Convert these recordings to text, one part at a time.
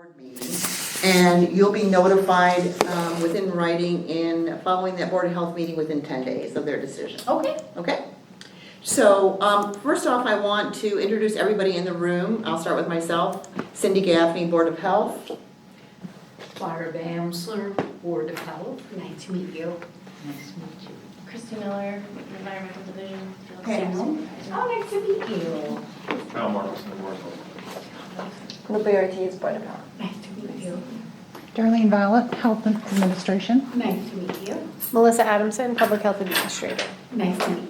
board meeting, and you'll be notified within writing in following that Board of Health meeting within 10 days of their decision. Okay. Okay? So first off, I want to introduce everybody in the room. I'll start with myself. Cindy Gaffney, Board of Health. Barb Amsler, Board of Health. Nice to meet you. Nice to meet you. Christy Miller, Environmental Division. Field Okay. Staff Supervisor. Oh, nice to meet you. Kyle Marcus in the Board of Health. Lupe Ortiz, Board of Health. Nice to meet you. Darlene Violet, Health Administration. Nice to meet you. Melissa Adamson, Public Health Administrator. Nice to meet you.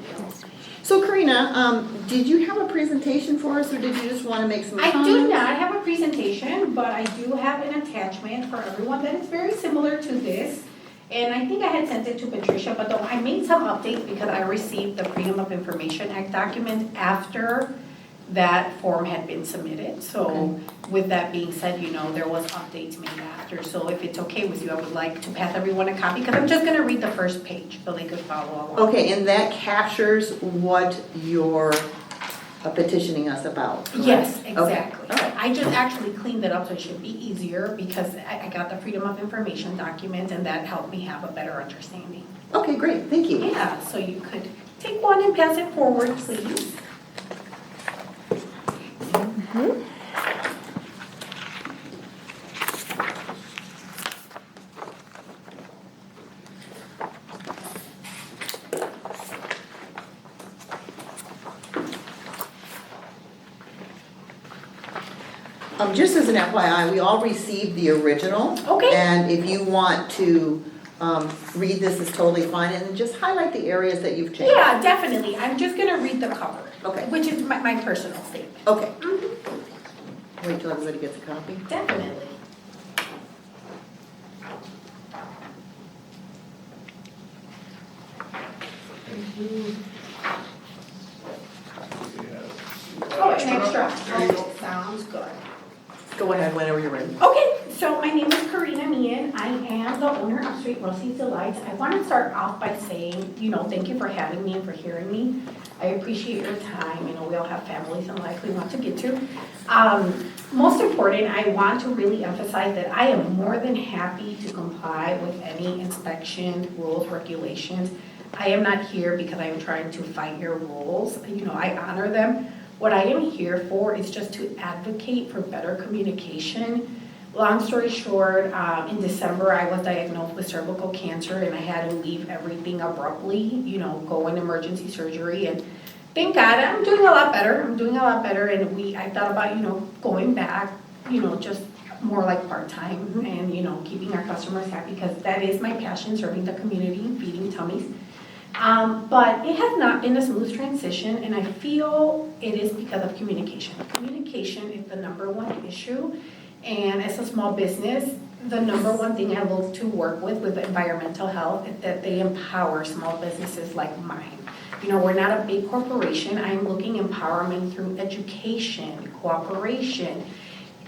So Karina, did you have a presentation for us, or did you just want to make some I comments? do not have a presentation, but I do have an attachment for everyone that is very similar to this. And I think I had sent it to Patricia, but though I made some updates because I received the Freedom of Information Act document after that form had been submitted. So with that being said, you know, there was updates made after. So if it's okay with you, I would like to pass everyone a copy because I'm just gonna read the first page so they could follow along. Okay, and that captures what you're petitioning us about, correct? Yes, Okay, exactly. all right. I just actually cleaned it up so it should be easier because I got the Freedom of Information document and that helped me have a better understanding. Okay, great, thank you. Yeah, so you could take one and pass it forward, please. Just as an FYI, we all received the original. Okay. And if you want to read this, is totally fine, and just highlight the areas that you've changed. Yeah, definitely. I'm just gonna read the cover. Okay. Which is my personal statement. Okay. Wait till everybody gets a copy. Definitely. Oh, an extra. Okay, sounds good. Go ahead whenever you're ready. Okay, so my name is Karina Meehan. I am the owner of Sweet Rosie's Delights. I want to start off by saying, you know, thank you for having me and for hearing me. I appreciate your time. You know, we all have families in life we want to get to. Most important, I want to really emphasize that I am more than happy to comply with any inspection rules, regulations. I am not here because I am trying to fight your rules. You know, I honor them. What I am here for is just to advocate for better communication. Long story short, in December, I was diagnosed with cervical cancer and I had to leave everything abruptly, you know, go in emergency surgery. And thank God, I'm doing a lot better. And I thought about, you know, going back, you know, just more like part-time and, you know, keeping our customers happy because that is my passion, serving the community, feeding tummies. But it has not been a smooth transition, and I feel it is because of communication. Communication is the number one issue, and as a small business, the number one thing I look to work with environmental health is that they empower small businesses like mine. You know, we're not a big corporation. I'm looking empowerment through education, cooperation.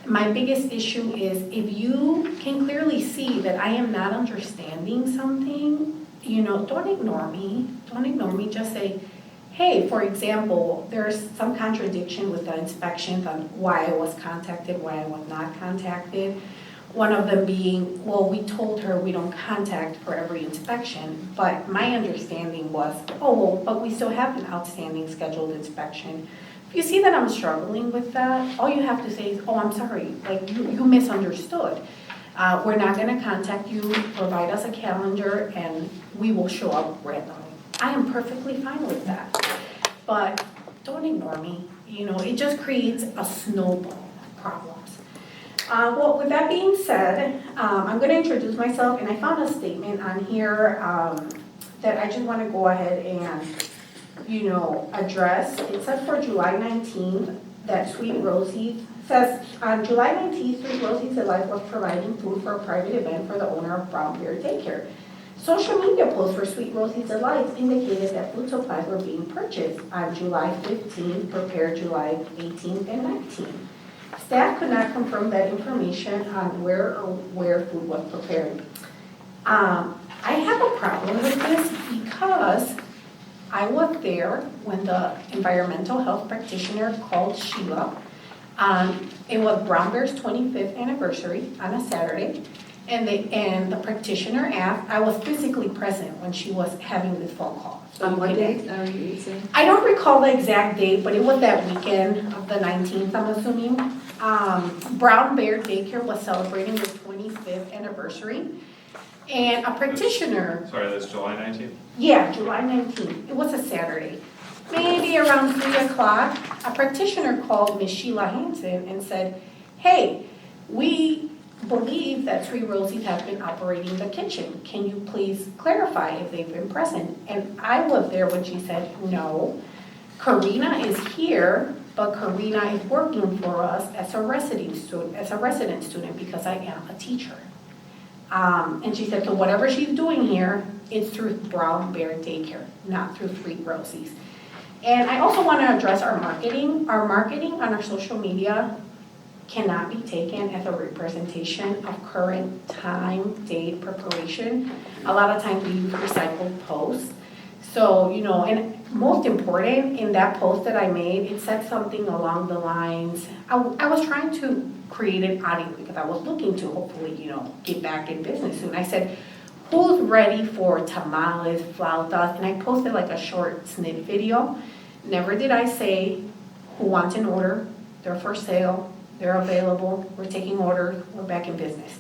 My biggest issue is if you can clearly see that I am not understanding something, you know, don't ignore me. Don't ignore me. Just say, hey, for example, there's some contradiction with the inspections on why I was contacted, why I was not contacted. One of them being, well, we told her we don't contact for every inspection, but my understanding was, oh, well, but we still have an outstanding scheduled inspection. If you see that I'm struggling with that, all you have to say is, oh, I'm sorry, like you misunderstood. We're not gonna contact you, provide us a calendar, and we will show up randomly. I am perfectly fine with that. But don't ignore me. You know, it just creates a snowball of problems. Well, with that being said, I'm gonna introduce myself, and I found a statement on here that I just wanna go ahead and, you know, address. It says for July 19th that Sweet Rosie says, on July 19th, Sweet Rosie's Delights was providing food for a private event for the owner of Brown Bear Daycare. Social media posts for Sweet Rosie's Delights indicated that food supplies were being purchased on July 15th, prepared July 18th and 19th. Staff could not confirm that information on where food was prepared. I have a problem with this because I was there when the environmental health practitioner called Sheila It was Brown Bear's 25th anniversary on a Saturday. And the practitioner asked, I was physically present when she was having this phone call. So On you what can- date are you saying? I don't recall the exact date, but it was that weekend of the 19th, I'm assuming. Brown Bear Daycare was celebrating their 25th anniversary. And a practitioner, Sorry, that's July 19th? yeah, July 19th, it was a Saturday. Maybe around 3 o'clock, a practitioner called Miss Sheila Hansen and said, hey, we believe that Three Rosies have been operating the kitchen. Can you please clarify if they've been present? And I was there when she said, no, Karina is here, but Karina is working for us as a resident student because I am a teacher. And she said, so whatever she's doing here, it's through Brown Bear Daycare, not through Three Rosies. And I also want to address our marketing. Our marketing on our social media cannot be taken as a representation of current time, date, preparation. A lot of times we use recycled posts. So, and most important, in that post that I made, it said something along the lines, I was trying to create an audience because I was looking to hopefully, get back in business soon. I said, who's ready for tamales, flautas? And I posted like a short snip video. Never did I say who wants an order, they're for sale, they're available, we're taking orders, we're back in business.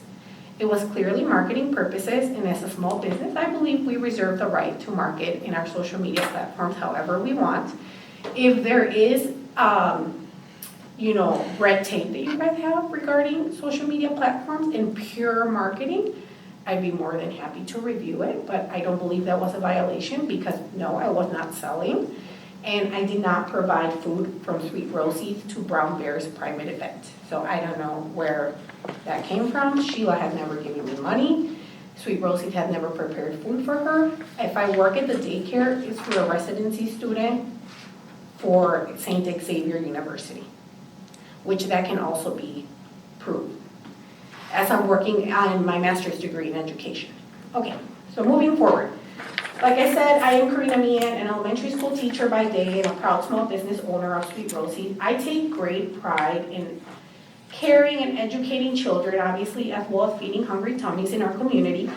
It was clearly marketing purposes, and as a small business, I believe we reserve the right to market in our social media platforms however we want. If there is, red tape that you guys have regarding social media platforms and pure marketing, I'd be more than happy to review it, but I don't believe that was a violation because no, I was not selling. And I did not provide food from Sweet Rosie's to Brown Bear's private event. So I don't know where that came from. Sheila had never given me money. Sweet Rosie's had never prepared food for her. If I work at the daycare, it's for a residency student for St. Xavier University, which that can also be proved, as I'm working on my master's degree in education. Okay, so moving forward. Like I said, I am Karina Meehan, an elementary school teacher by day and a proud small business owner of Sweet Rosie's. I take great pride in caring and educating children, obviously, as well as feeding hungry tummies in our community.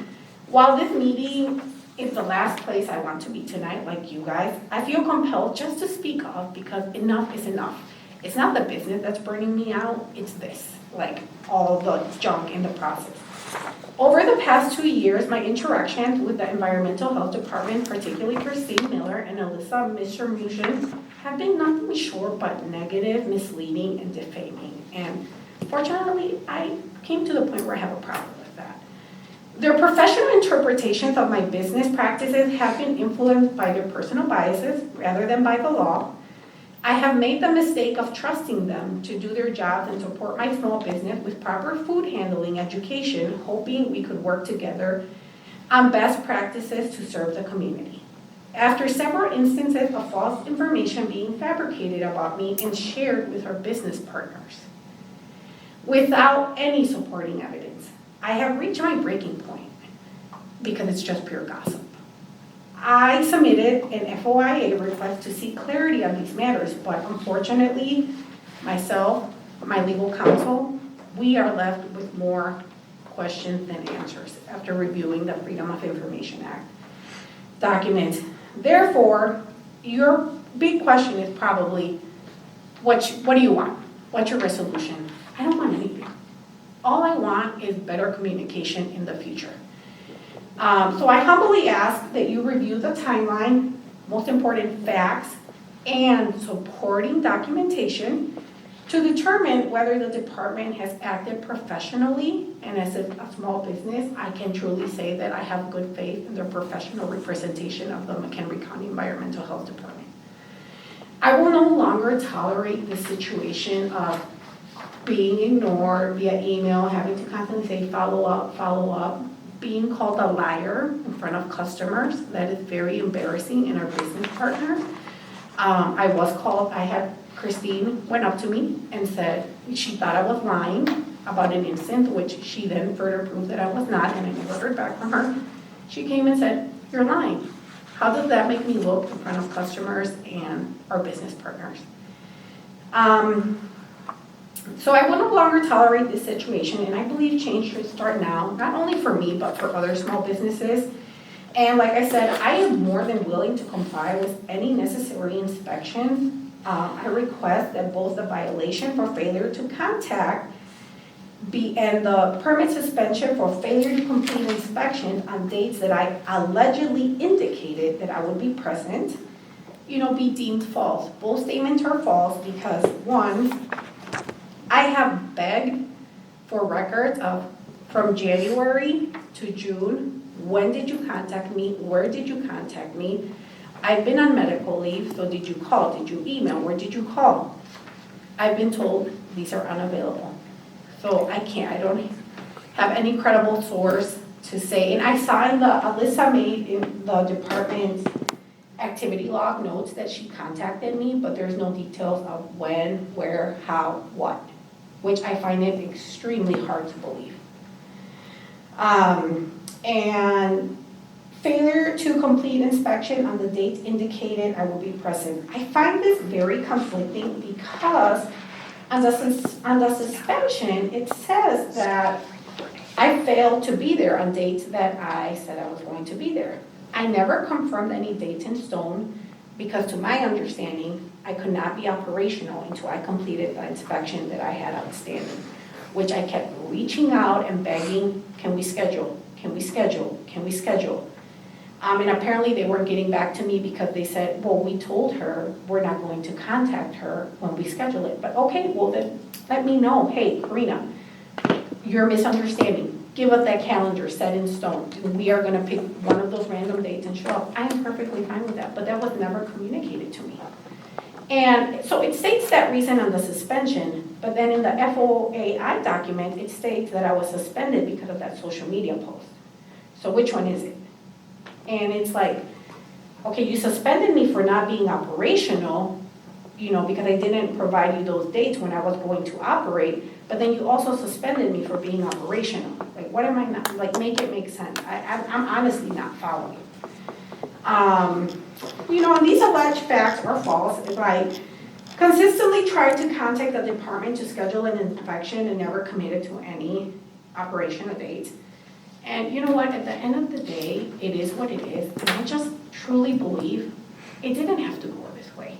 While this meeting is the last place I want to be tonight, like you guys, I feel compelled just to speak up because enough is enough. It's not the business that's burning me out, it's this, like all the junk in the process. Over the past 2 years, my interactions with the Environmental Health Department, particularly Christine Miller and Alyssa Mishra-Mushin, have been nothing short but negative, misleading, and defaming. And fortunately, I came to the point where I have a problem with that. Their professional interpretations of my business practices have been influenced by their personal biases rather than by the law. I have made the mistake of trusting them to do their jobs and support my small business with proper food handling education, hoping we could work together on best practices to serve the community. After several instances of false information being fabricated about me and shared with our business partners, without any supporting evidence, I have reached my breaking point because it's just pure gossip. I submitted an FOIA request to seek clarity on these matters, but unfortunately, myself, my legal counsel, we are left with more questions than answers after reviewing the Freedom of Information Act documents. Therefore, your big question is probably, what do you want? What's your resolution? I don't want anything. All I want is better communication in the future. So I humbly ask that you review the timeline, most important facts, and supporting documentation to determine whether the department has acted professionally, and as a small business, I can truly say that I have good faith in their professional representation of the McHenry County Environmental Health Department. I will no longer tolerate the situation of being ignored via email, having to constantly say follow up, being called a liar in front of customers. That is very embarrassing in our business partners. I was called, Christine went up to me and said she thought I was lying about an incident, which she then further proved that I was not, and I never heard back from her. She came and said, you're lying. How does that make me look in front of customers and our business partners? So I will no longer tolerate this situation, and I believe change should start now, not only for me, but for other small businesses. And like I said, I am more than willing to comply with any necessary inspections. I request that both the violation for failure to contact and the permit suspension for failure to complete inspection on dates that I allegedly indicated that I would be present, be deemed false. Both statements are false because, one, I have begged for records from January to June. When did you contact me? Where did you contact me? I've been on medical leave, so did you call? Did you email? Where did you call? I've been told these are unavailable. So I don't have any credible source to say, and I saw Alyssa made in the department's activity log notes that she contacted me, but there's no details of when, where, how, what, which I find it extremely hard to believe. And failure to complete inspection on the date indicated I will be present. I find this very conflicting because on the suspension, it says that I failed to be there on dates that I said I was going to be there. I never confirmed any dates in stone because to my understanding, I could not be operational until I completed the inspection that I had outstanding, which I kept reaching out and begging, can we schedule? Can we schedule? Can we schedule? And apparently they weren't getting back to me because they said, well, we told her we're not going to contact her when we schedule it. But okay, well then let me know, hey, Karina, you're misunderstanding. Give us that calendar set in stone. We are gonna pick one of those random dates and show up. I am perfectly fine with that, but that was never communicated to me. And so it states that reason on the suspension, but then in the FOAI document, it states that I was suspended because of that social media post. So which one is it? And it's like, okay, you suspended me for not being operational, because I didn't provide you those dates when I was going to operate, but then you also suspended me for being operational. Like, what am I not, like, make it make sense. I'm honestly not following. And these alleged facts are false. If I consistently tried to contact the department to schedule an inspection and never committed to any operational dates. And you know what, at the end of the day, it is what it is. And I just truly believe it didn't have to go this way.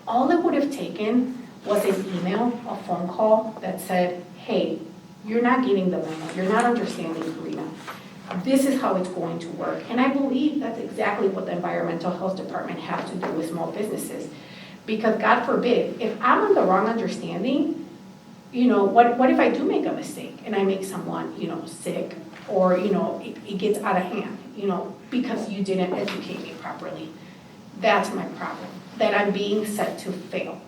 All it would have taken was an email, a phone call that said, hey, you're not getting the memo. You're not understanding, Karina. This is how it's going to work. And I believe that's exactly what the environmental health department has to do with small businesses. Because God forbid, if I'm on the wrong understanding, what if I do make a mistake and I make someone, sick, or, it gets out of hand, because you didn't educate me properly. That's my problem, that I'm being set to fail.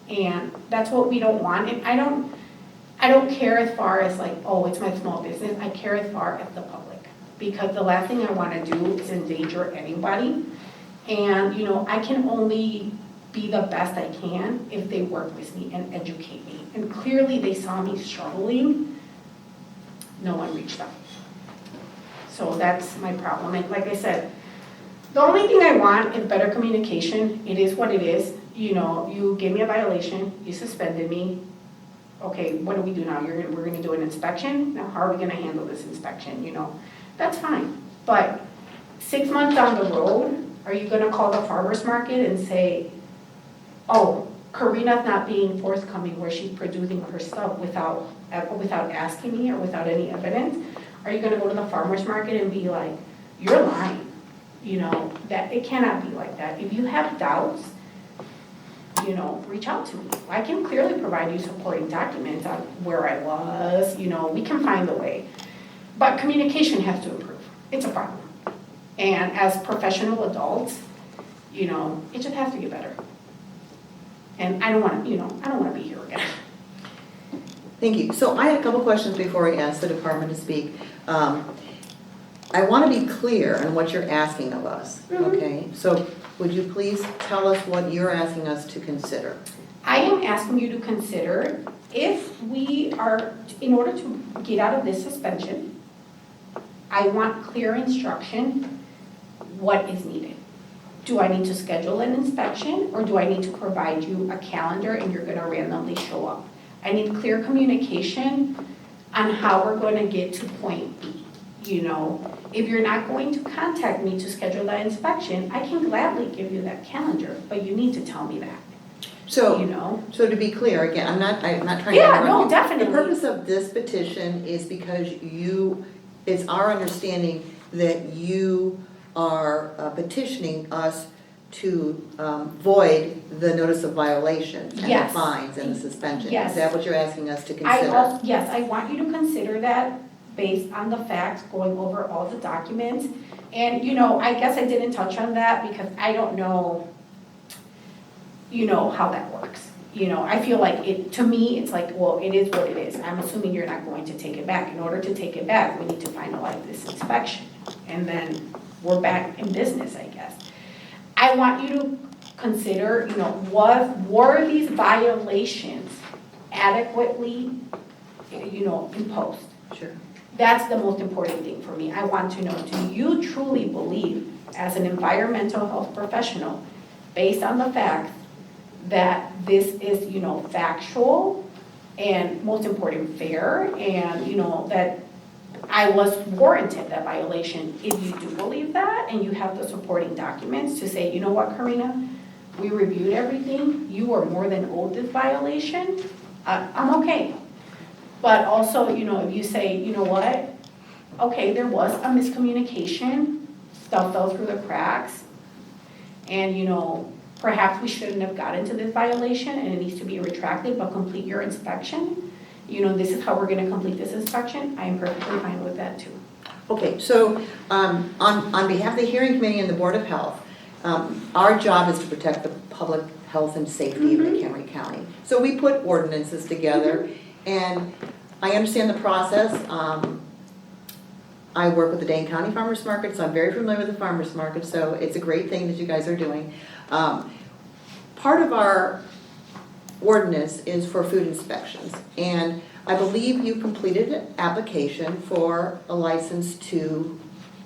And that's what we don't want. And I don't care as far as like, oh, it's my small business. I care as far as the public, because the last thing I want to do is endanger anybody. And, I can only be the best I can if they work with me and educate me. And clearly they saw me struggling. No one reached out. So that's my problem. And like I said, the only thing I want is better communication. It is what it is. You gave me a violation, you suspended me. Okay, what do we do now? We're gonna do an inspection? Now how are we gonna handle this inspection, That's fine. But 6 months down the road, are you gonna call the farmer's market and say, oh, Karina's not being forthcoming where she's producing her stuff without asking me or without any evidence? Are you gonna go to the farmer's market and be like, you're lying? That it cannot be like that. If you have doubts, reach out to me. I can clearly provide you supporting documents on where I was, we can find a way. But communication has to improve. It's a problem. And as professional adults, it just has to get better. And I don't want to be here again. Thank you. So I had a couple questions before I ask the department to speak. I want to be clear on what you're asking of us, okay? So would you please tell us what you're asking us to consider? I am asking you to consider if we are, in order to get out of this suspension, I want clear instruction, what is needed. Do I need to schedule an inspection, or do I need to provide you a calendar and you're going to randomly show up? I need clear communication on how we're going to get to point B. You know, if you're not going to contact me to schedule that inspection, I can gladly give you that calendar, but you need to tell me that, you So, know? so to be clear, again, I'm not trying to Yeah, interrupt no, you. definitely. The purpose of this petition is because it's our understanding that you are petitioning us to void the notice of violation and the Yes. fines and the suspension. Yes. Is that what you're asking us to consider? Yes, I want you to consider that based on the facts, going over all the documents. And, you know, I guess I didn't touch on that because I don't know, you know, how that works. You know, I feel like to me, it's like, well, it is what it is. I'm assuming you're not going to take it back. In order to take it back, we need to finalize this inspection. And then we're back in business, I guess. I want you to consider, you know, were these violations adequately, you know, imposed? Sure. That's the most important thing for me. I want to know, do you truly believe, as an environmental health professional, based on the facts, that this is, you know, factual and most important, fair, and, you know, that I was warranted that violation? If you do believe that and you have the supporting documents to say, you know what, Karina, we reviewed everything, you are more than owed this violation, I'm okay. But also, you know, if you say, you know what, okay, there was a miscommunication, stuff fell through the cracks, and, you know, perhaps we shouldn't have gotten to this violation and it needs to be retracted, but complete your inspection. You know, this is how we're gonna complete this inspection. I am perfectly fine with that too. Okay, so on behalf of the hearing committee and the Board of Health, our job is to protect the public health and safety of McHenry County. So we put ordinances together, and I understand the process. I work with the Dane County Farmers Market, so I'm very familiar with the farmers market, so it's a great thing that you guys are doing. Part of our ordinance is for food inspections, and I believe you completed an application for a license to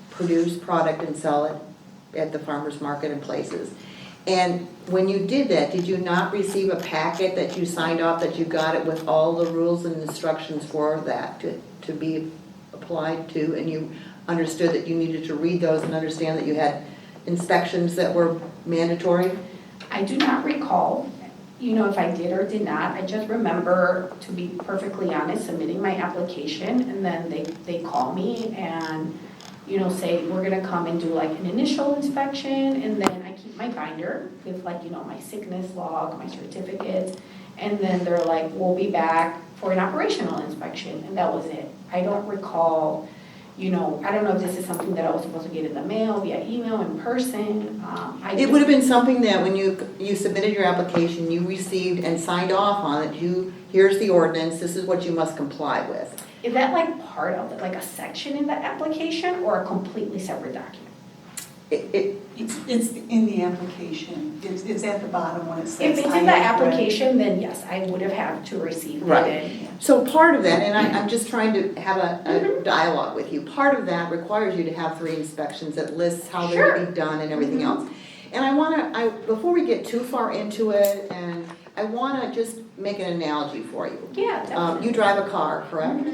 produce product and sell it at the farmers market and places. And when you did that, did you not receive a packet that you signed off that you got it with all the rules and instructions for that to be applied to, and you understood that you needed to read those and understand that you had inspections that were mandatory? I do not recall, you know, if I did or did not. I just remember, to be perfectly honest, submitting my application, and then they call me and, you know, say, we're gonna come and do like an initial inspection, and then I keep my binder with, like, you know, my sickness log, my certificates, and then they're like, we'll be back for an operational inspection, and that was it. I don't recall, you know, I don't know if this is something that I was supposed to get in the mail, via email, in person. It would have been something that when you submitted your application, you received and signed off on it. Here's the ordinance, this is what you must comply with. Is that like part of it, like a section in that application, or a completely separate document? It's in the application. It's at the bottom when it says. If it's in the application, then yes, I would have had to receive it. Right. So part of that, and I'm just trying to have a dialogue with you, part of that requires you to have 3 inspections that lists how they're to be done and everything else. And before we get too far into it, and I wanna just make an analogy for you. Yeah, definitely. You drive a car, correct?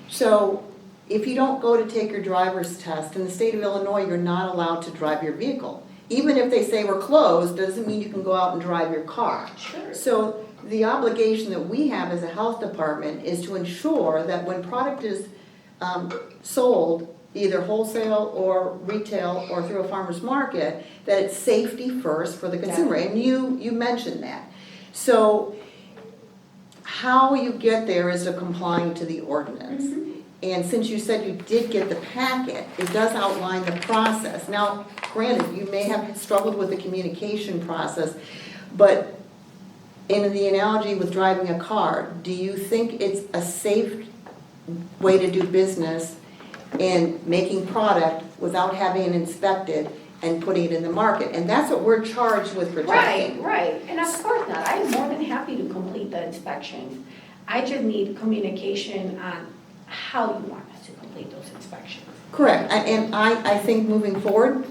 So if you don't go to take your driver's test, in the state of Illinois, you're not allowed to drive your vehicle. Even if they say we're closed, doesn't mean you can go out and drive your car. Sure. So the obligation that we have as a health department is to ensure that when product is sold, either wholesale or retail or through a farmer's market, that it's safety first for the consumer. And you mentioned that. So how you get there is to complying to the ordinance. And since you said you did get the packet, it does outline the process. Now, granted, you may have struggled with the communication process, but in the analogy with driving a car, do you think it's a safe way to do business in making product without having it inspected and putting it in the market? And that's what we're charged with protecting. Right, and of course not. I'm more than happy to complete the inspection. I just need communication on how you want us to complete those inspections. Correct, and I think moving forward,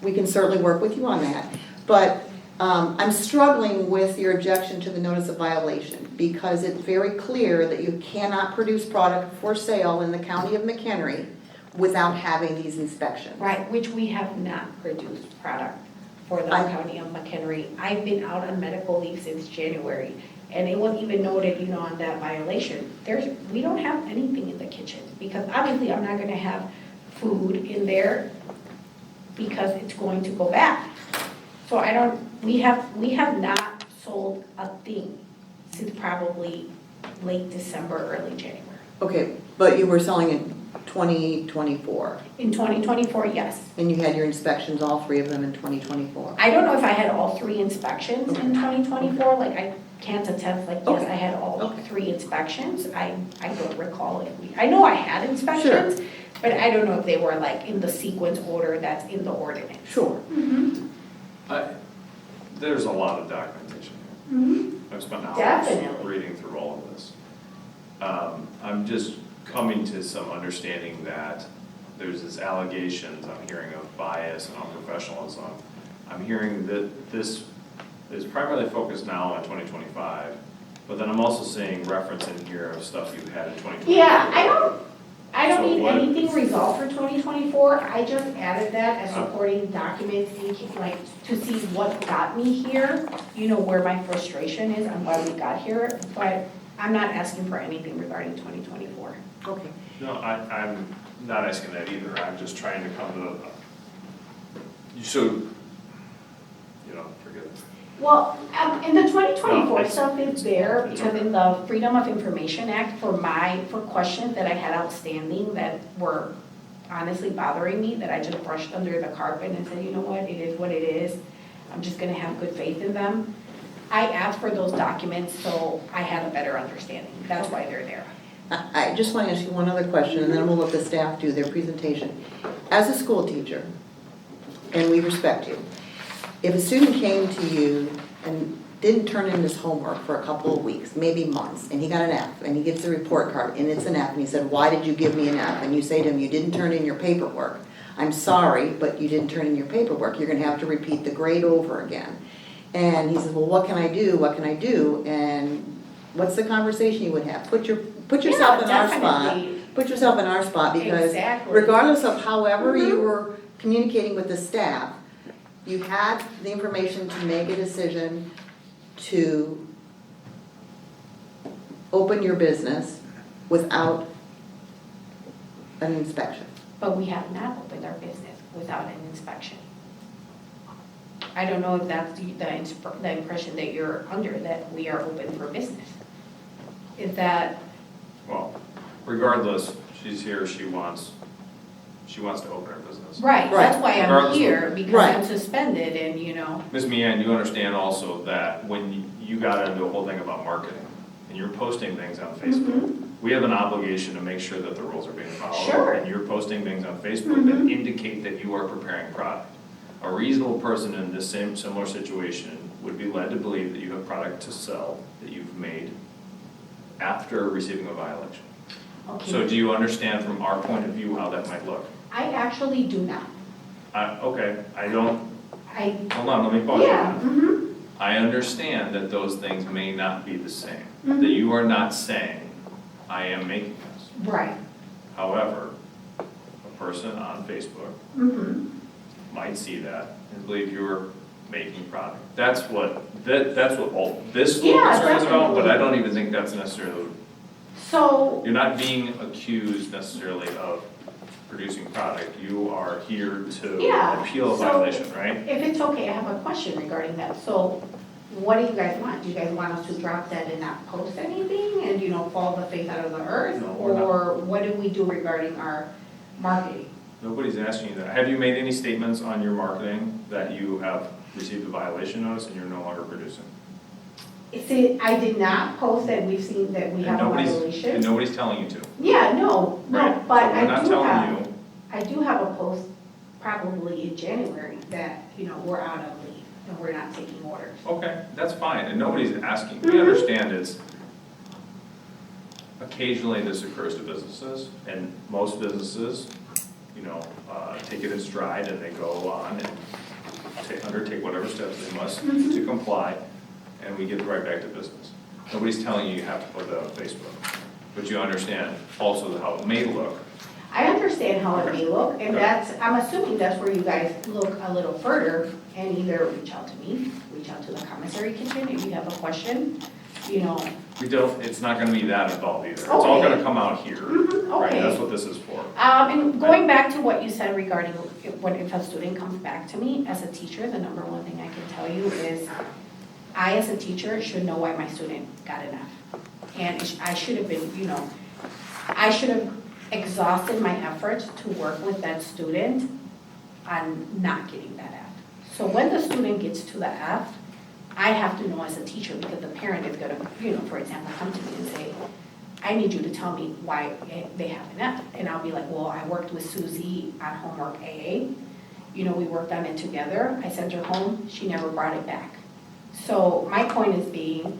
we can certainly work with you on that. But I'm struggling with your objection to the notice of violation because it's very clear that you cannot produce product for sale in the county of McHenry without having these inspections. Right, which we have not produced product for the I- county of McHenry. I've been out on medical leave since January, and it was even noted, you know, on that violation. We don't have anything in the kitchen, because obviously I'm not gonna have food in there because it's going to go bad. So we have not sold a thing since probably late December, early January. Okay, but you were selling in 2024, In 2024, yes. and you had your inspections, all three of them in 2024. I don't know if I had all three inspections in 2024, like I can't attest, like, yes, Okay. I had all Okay. three inspections. I don't recall I know I had inspections, but I don't know if they were like in the sequence order that's in the ordinance. Sure. There's a lot of documentation here. I've spent hours Definitely. reading through all of this. I'm just coming to some understanding that there's this allegations, I'm hearing of bias and unprofessionalism. I'm hearing that this is primarily focused now on 2025, but then I'm also seeing reference in here of stuff you had in 2024. Yeah, I don't So need what- anything resolved for 2024. I just added that as supporting documents in case, like, to see what got me here, you know, where my frustration is and why we got here, but I'm not asking for anything regarding 2024. Okay. No, I'm not asking that either, I'm just trying to come to, forget it. Well, and the No, 2024 it's- stuff is there it's because okay. in the Freedom of Information Act for questions that I had outstanding that were honestly bothering me, that I just brushed under the carpet and said, you know what, it is what it is. I'm just gonna have good faith in them. I asked for those documents so I had a better understanding. That's why they're there. I just want to ask you one other question, and then we'll let the staff do their presentation. As a school teacher, and we respect you, if a student came to you and didn't turn in his homework for a couple of weeks, maybe months, and he got an F, and he gets a report card, and it's an F, and he said, why did you give me an F? And you say to him, you didn't turn in your paperwork. I'm sorry, but you didn't turn in your paperwork. You're going to have to repeat the grade over again. And he says, well, what can I do? What can I do? And what's the conversation you would have? Put yourself in our spot. Definitely. Put yourself in our spot, because Exactly. regardless of however you were communicating with the staff, you had the information to make a decision to open your business without an inspection. But we have not opened our business without an inspection. I don't know if that's the impression that you're under, that we are open for business. Is that, Well, regardless, she's here, she wants to open her business. right, that's why I'm Regardless of- here, because Right. I'm suspended and, you know, Ms. Meehan, you understand also that when you got into a whole thing about marketing, and you're posting things on Facebook, we have an obligation to make sure that the rules are being followed. Sure. And you're posting things on Facebook that indicate that you are preparing product. A reasonable person in this similar situation would be led to believe that you have product to sell that you've made after receiving a violation. So okay. do you understand from our point of view how that might look? I actually do not. Okay, I don't, I, hold on, let me pause you. yeah, I understand that those things may not be the same, that you are not saying, I am making this. right. However, a person on Facebook might see that and believe you're making product. That's what all this school Yeah, concern is about, but definitely. I don't even think that's necessarily, So, you're not being accused necessarily of producing product. You are here to Yeah, appeal a so- violation, right? if it's okay, I have a question regarding that. So, what do you guys want? Do you guys want us to drop that and not post anything and, you know, fall the face out of the earth? No, we're not. Or what do we do regarding our marketing? Nobody's asking you that. Have you made any statements on your marketing that you have received a violation notice and you're no longer producing? See, I did not post that we've seen that we have a And violation. nobody's telling you to. Yeah, no, Right? but So we're not telling you. I do have a post probably in January that, you know, we're out of leave and we're not taking orders. Okay, that's fine, and nobody's asking. We understand it's, occasionally this occurs to businesses, and most businesses, take it in stride and they go on and undertake whatever steps they must Mm-hmm. to comply, and we get right back to business. Nobody's telling you have to put it on Facebook, but you understand also how it may look. I understand how it may look, and Okay. that's, I'm assuming that's where you guys look a little further and either reach out to me, reach out to the commissary kitchen if you have a question, you know. We don't, it's not gonna be that involved either. It's all Okay. gonna come out here, right? Okay. That's what this is for. And going back to what you said regarding if a student comes back to me, as a teacher, the number one thing I can tell you is I, as a teacher, should know why my student got an F. And I should have been, you know, I should have exhausted my efforts to work with that student on not getting that F. So when the student gets to the F, I have to know as a teacher, because the parent is gonna, you know, for example, come to me and say, I need you to tell me why they have an F. And I'll be like, well, I worked with Susie on homework AA. You know, we worked on it together. I sent her home, she never brought it back. So my point is being,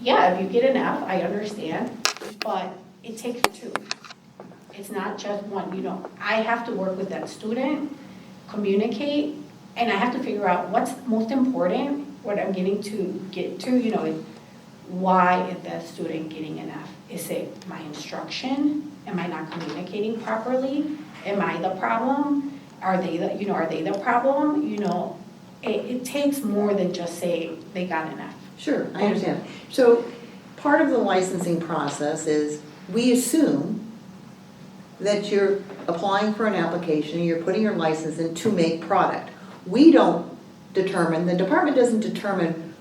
yeah, if you get an F, I understand, but it takes two. It's not just one, you know, I have to work with that student, communicate, and I have to figure out what's most important, what I'm getting to get to, you know, is why is that student getting an F? Is it my instruction? Am I not communicating properly? Am I the problem? Are they the, you know, are they the problem? You know, it takes more than just say they got an F. Sure, I understand. So part of the licensing process is we assume that you're applying for an application, you're putting your license in to make product. We don't determine, the department doesn't determine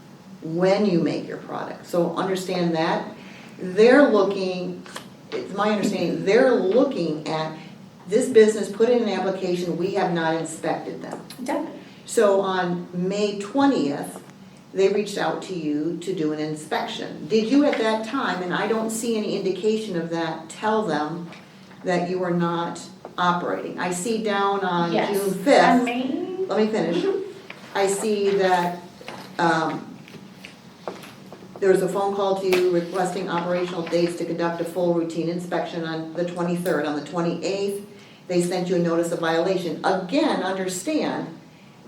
when you make your product. So understand that. They're looking, it's my understanding, they're looking at this business put in an application, we have not inspected them. Definitely. So on May 20th, they reached out to you to do an inspection. Did you at that time, and I don't see any indication of that, tell them that you were not operating? I see down on Yes. June 5th. On May, Let me finish. I see that there was a phone call to you requesting operational dates to conduct a full routine inspection on the 23rd. On the 28th, they sent you a notice of violation. Again, understand,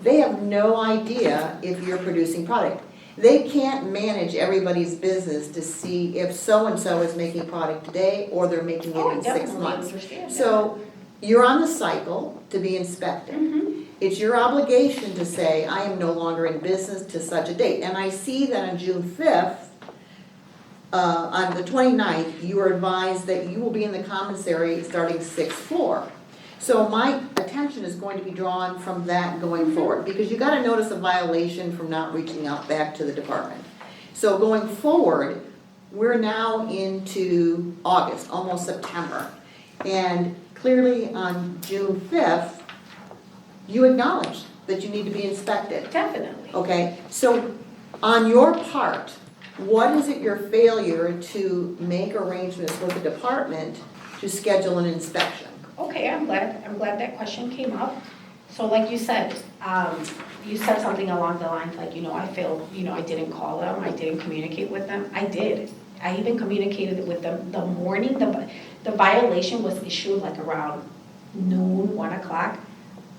they have no idea if you're producing product. They can't manage everybody's business to see if so-and-so is making product today or they're making it in 6 definitely months. understand that. So you're on the cycle to be inspected. Mhm. It's your obligation to say, I am no longer in business to such a date. And I see that on June 5th, on the 29th, you were advised that you will be in the commissary starting 6th floor. So my attention is going to be drawn from that going forward, because you got a notice of violation from not reaching out back to the department. So going forward, we're now into August, almost September. And clearly on June 5th, you acknowledged that you need to be inspected. Definitely. Okay, so on your part, what is it your failure to make arrangements with the department to schedule an inspection? Okay, I'm glad that question came up. So like you said something along the lines like, you know, I failed, you know, I didn't call them, I didn't communicate with them. I did. I even communicated with them the morning, the violation was issued like around noon, 1 o'clock.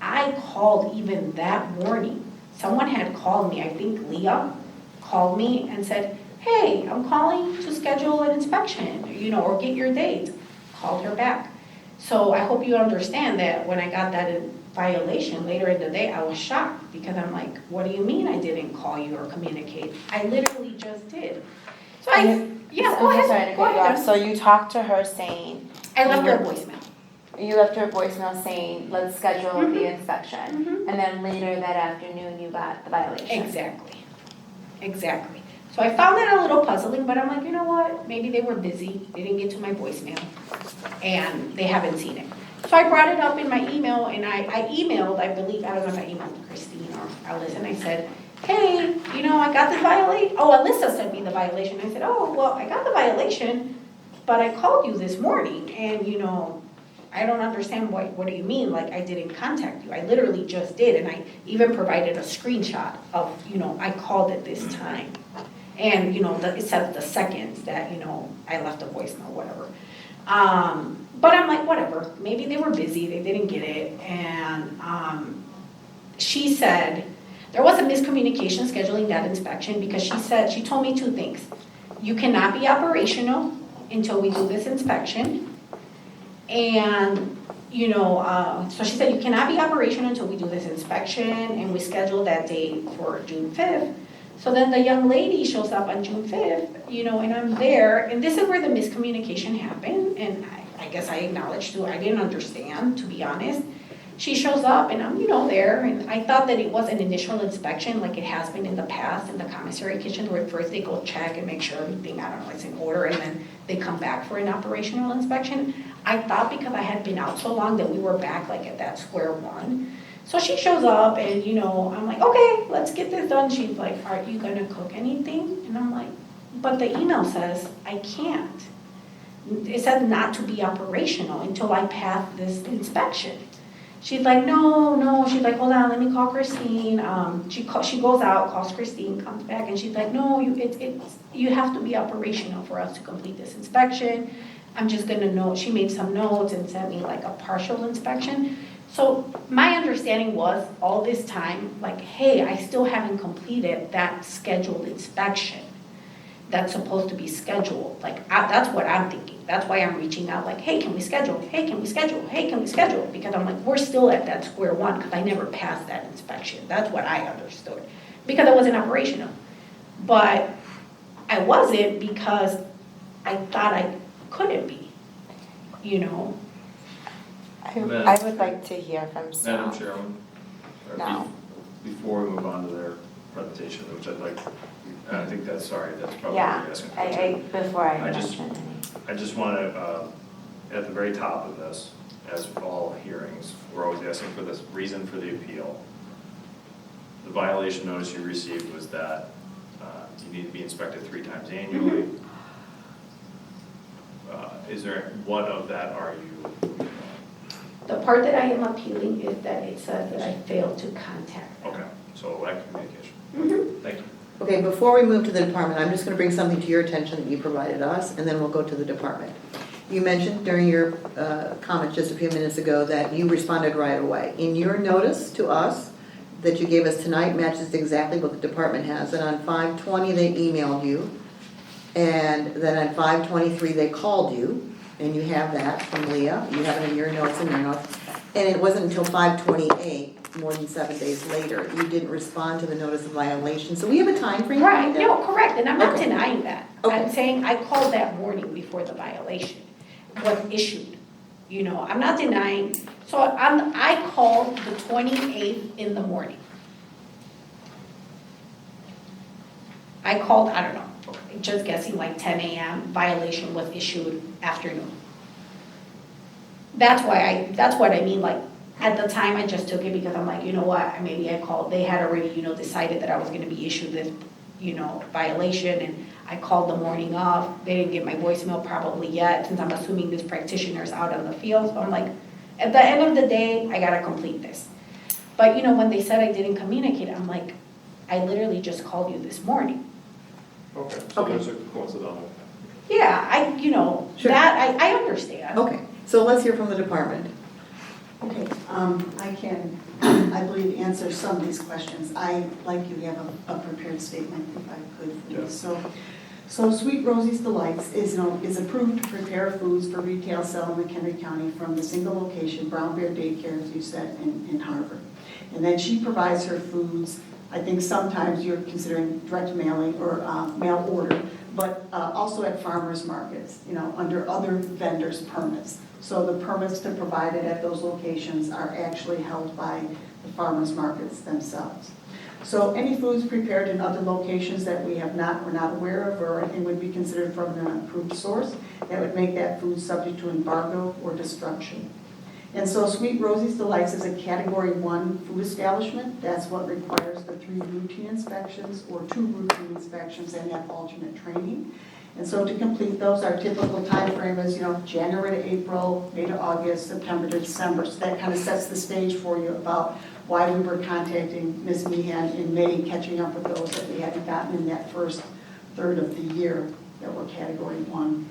I called even that morning. Someone had called me, I think Leah called me and said, hey, I'm calling to schedule an inspection, you know, or get your date. Called her back. So I hope you understand that when I got that violation later in the day, I was shocked because I'm like, what do you mean I didn't call you or communicate? I literally just did. So yeah, I'm go so ahead. sorry to Go cut you off. ahead. So you talked to her saying, I left her a voicemail. you left her a voicemail saying, let's schedule Mhm. the inspection. Mhm. And then later that afternoon, you got the violation. Exactly. So I found that a little puzzling, but I'm like, you know what? Maybe they were busy, they didn't get to my voicemail, and they haven't seen it. So I brought it up in my email, and I emailed, I believe, I don't know if I emailed Christine or Alice, and I said, hey, you know, I got this violation. Oh, Alyssa sent me the violation. I said, oh, well, I got the violation, but I called you this morning, and, you know, I don't understand what do you mean, like I didn't contact you. I literally just did, and I even provided a screenshot of, you know, I called at this time. And, you know, it said the seconds that, you know, I left a voicemail, whatever. But I'm like, whatever, maybe they were busy, they didn't get it, and she said, there was a miscommunication scheduling that inspection because she told me two things. You cannot be operational until we do this inspection. And, so she said, you cannot be operational until we do this inspection, and we scheduled that date for June 5th. So then the young lady shows up on June 5th, and I'm there, and this is where the miscommunication happened, and I guess I acknowledged too, I didn't understand, to be honest. She shows up and I'm, there, and I thought that it was an initial inspection like it has been in the past in the commissary kitchen, where first they go check and make sure everything, is in order, and then they come back for an operational inspection. I thought because I had been out so long that we were back like at that square one. So she shows up and, I'm like, okay, let's get this done. She's like, are you gonna cook anything? And I'm like, but the email says I can't. It says not to be operational until I pass this inspection. She's like, no. She's like, hold on, let me call Christine. She goes out, calls Christine, comes back, and she's like, no, you have to be operational for us to complete this inspection. I'm just gonna note. She made some notes and sent me like a partial inspection. So my understanding was all this time, like, hey, I still haven't completed that scheduled inspection that's supposed to be scheduled. Like, that's what I'm thinking. That's why I'm reaching out like, hey, can we schedule? Hey, can we schedule? Hey, can we schedule? Because I'm like, we're still at that square one because I never passed that inspection. That's what I understood because I wasn't operational. But I wasn't because I thought I couldn't be, I would like to hear from Madam staff. Chairman, or No. before we move on to their presentation, which I'd like, I think that's probably what Yeah, you're asking for too. before I I just- mention any. I just want to, at the very top of this, as with all hearings, we're always asking for this reason for the appeal. The violation notice you received was that you need to be inspected 3 times annually. What of that are you? The part that I am appealing is that it says that I failed to contact them. Okay, so lack of communication. Thank you. Okay, before we move to the department, I'm just going to bring something to your attention that you provided us, and then we'll go to the department. You mentioned during your comment just a few minutes ago that you responded right away. In your notice to us that you gave us tonight matches exactly what the department has, and on 5/20 they emailed you, and then on 5/23 they called you, and you have that from Leah. You have it in your notes and your notes. And it wasn't until 5/28, more than 7 days later, you didn't respond to the notice of violation. So we have a time frame. Right, behind it? no, correct, and I'm not Okay. denying that. Okay. I'm saying I called that morning before the violation was issued. I'm not denying, so I called the 28th in the morning. I called, I don't know, just guessing like 10 a.m., violation was issued afternoon. That's what I mean, like, at the time I just took it because I'm like, you know what, maybe I called, they had already, decided that I was gonna be issued this, violation, and I called the morning off. They didn't get my voicemail probably yet, since I'm assuming this practitioner's out on the field, so I'm like, at the end of the day, I gotta complete this. But, when they said I didn't communicate, I'm like, I literally just called you this morning. Okay, so Okay. there's a coincidental. Yeah, Sure. that, I understand. Okay, so let's hear from the department. Okay, I can, I believe, answer some of these questions. I, like you, have a prepared statement, if I could, please. Yeah. So Sweet Rosie's Delights is approved to prepare foods for retail sale in McHenry County from the single location, Brown Bear Daycare, as you said, in Harvard. And then she provides her foods, I think sometimes you're considering direct mailing or mail order, but also at farmers markets, under other vendors' permits. So the permits to provide it at those locations are actually held by the farmers markets themselves. So any foods prepared in other locations that we're not aware of or anything would be considered from an approved source, that would make that food subject to embargo or destruction. And so Sweet Rosie's Delights is a Category 1 food establishment. That's what requires the 3 routine inspections or 2 routine inspections and have alternate training. And so to complete those, our typical time frame is, January to April, May to August, September to December. So that kind of sets the stage for you about why we were contacting Ms. Meehan in May, catching up with those that we hadn't gotten in that first third of the year that were Category 1.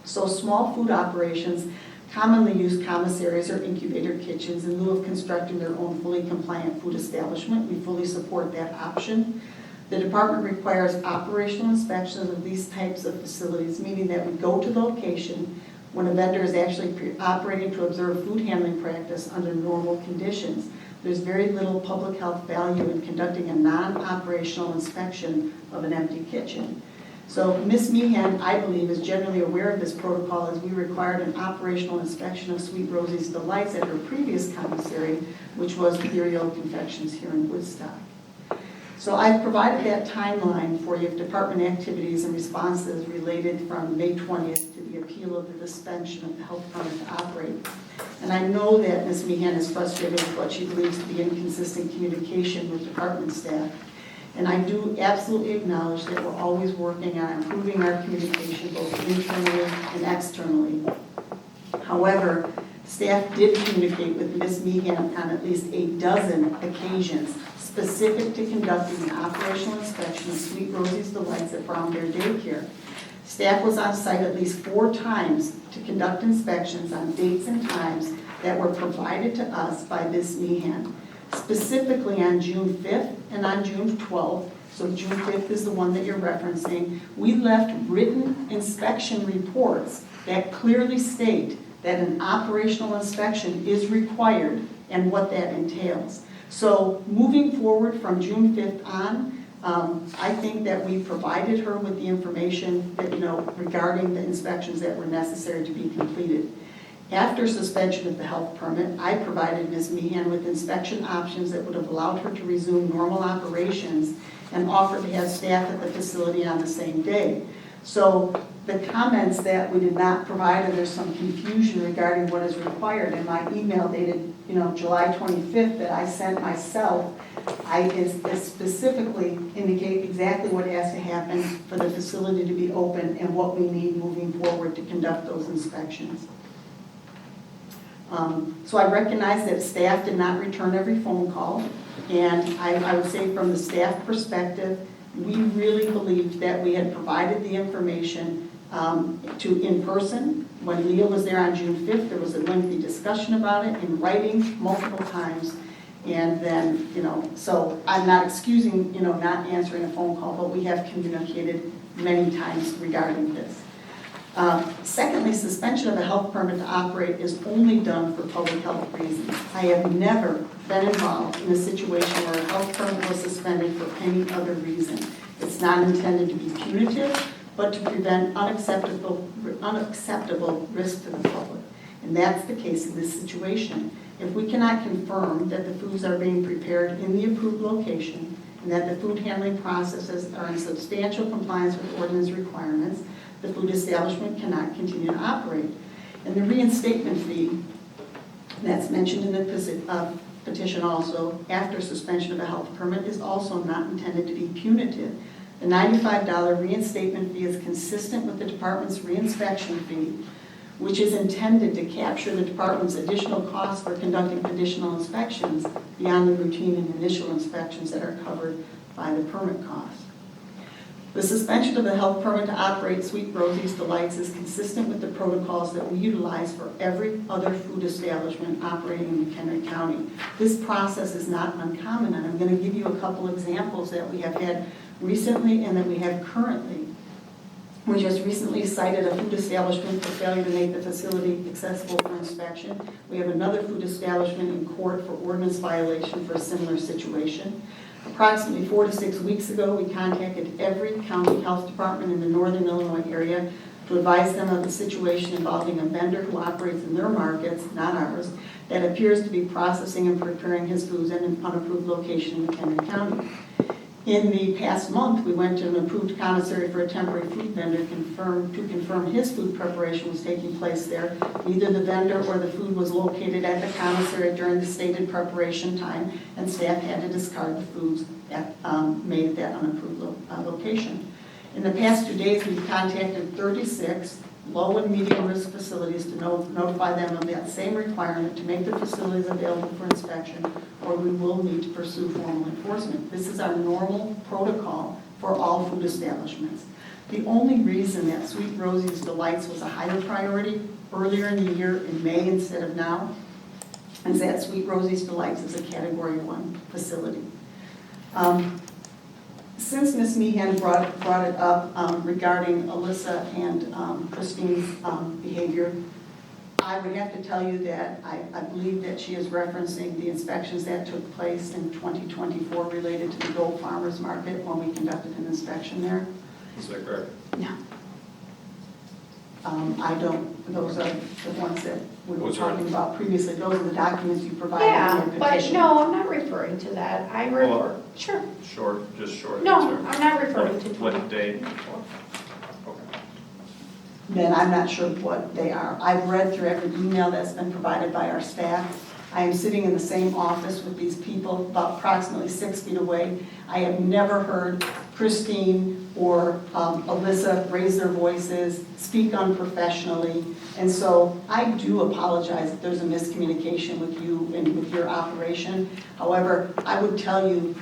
So small food operations commonly use commissaries or incubator kitchens in lieu of constructing their own fully compliant food establishment. We fully support that option. The department requires operational inspections of these types of facilities, meaning that we go to the location when a vendor is actually operating to observe food handling practice under normal conditions. There's very little public health value in conducting a non-operational inspection of an empty kitchen. So Ms. Meehan, I believe, is generally aware of this protocol, as we required an operational inspection of Sweet Rosie's Delights at her previous commissary, which was Ethereal Confections here in Woodstock. So I've provided that timeline for you of department activities and responses related from May 20th to the appeal of the suspension of the health permit to operate. And I know that Ms. Meehan is frustrated with what she believes to be inconsistent communication with department staff. And I do absolutely acknowledge that we're always working on improving our communication both internally and externally. However, staff did communicate with Ms. Meehan on at least a dozen occasions specific to conducting an operational inspection of Sweet Rosie's Delights at Brown Bear Daycare. Staff was on site at least 4 times to conduct inspections on dates and times that were provided to us by Ms. Meehan. Specifically on June 5th and on June 12th, so June 5th is the one that you're referencing, we left written inspection reports that clearly state that an operational inspection is required and what that entails. So moving forward from June 5th on, I think that we provided her with the information that, regarding the inspections that were necessary to be completed. After suspension of the health permit, I provided Ms. Meehan with inspection options that would have allowed her to resume normal operations and offered to have staff at the facility on the same day. So the comments that we did not provide, and there's some confusion regarding what is required in my email dated, July 25th that I sent myself, I specifically indicate exactly what has to happen for the facility to be open and what we need moving forward to conduct those inspections. So I recognize that staff did not return every phone call, and I would say from the staff perspective, we really believed that we had provided the information to in person. When Leah was there on June 5th, there was a lengthy discussion about it in writing multiple times. And then, so I'm not excusing, not answering a phone call, but we have communicated many times regarding this. Secondly, suspension of a health permit to operate is only done for public health reasons. I have never been involved in a situation where a health permit was suspended for any other reason. It's not intended to be punitive, but to prevent unacceptable risk to the public. And that's the case in this situation. If we cannot confirm that the foods are being prepared in the approved location and that the food handling processes are in substantial compliance with ordinance requirements, the food establishment cannot continue to operate. And the reinstatement fee that's mentioned in the petition also, after suspension of a health permit, is also not intended to be punitive. The $95 reinstatement fee is consistent with the department's reinspection fee, which is intended to capture the department's additional costs for conducting additional inspections beyond the routine and initial inspections that are covered by the permit costs. The suspension of the health permit to operate Sweet Rosie's Delights is consistent with the protocols that we utilize for every other food establishment operating in McHenry County. This process is not uncommon, and I'm going to give you a couple examples that we have had recently and that we have currently. We just recently cited a food establishment for failure to make the facility accessible for inspection. We have another food establishment in court for ordinance violation for a similar situation. Approximately 4 to 6 weeks ago, we contacted every county health department in the northern Illinois area to advise them of the situation involving a vendor who operates in their markets, not ours, that appears to be processing and preparing his foods in an unapproved location in McHenry County. In the past month, we went to an approved commissary for a temporary food vendor to confirm his food preparation was taking place there. Neither the vendor or the food was located at the commissary during the stated preparation time, and staff had to discard the foods made at that unapproved location. In the past 2 days, we've contacted 36 low and medium risk facilities to notify them of that same requirement to make the facilities available for inspection, or we will need to pursue formal enforcement. This is our normal protocol for all food establishments. The only reason that Sweet Rosie's Delights was a higher priority earlier in the year, in May instead of now, is that Sweet Rosie's Delights is a Category 1 facility. Since Ms. Meehan brought it up regarding Alyssa and Christine's behavior, I would have to tell you that I believe that she is referencing the inspections that took place in 2024 related to the Gold Farmers Market when we conducted an inspection there. Is that correct? No. I don't, those are the ones that we were Those are- talking about previously. Those are the documents you provided Yeah, in your but petition. no, I'm not referring to that. I refer, Well- sure. Just short No, answer. I'm not referring to What date? 2024. Okay. Then I'm not sure what they are. I've read through every email that's been provided by our staff. I am sitting in the same office with these people about approximately 6 feet away. I have never heard Christine or Alyssa raise their voices, speak unprofessionally. And so I do apologize if there's a miscommunication with you and with your operation. However, I would tell you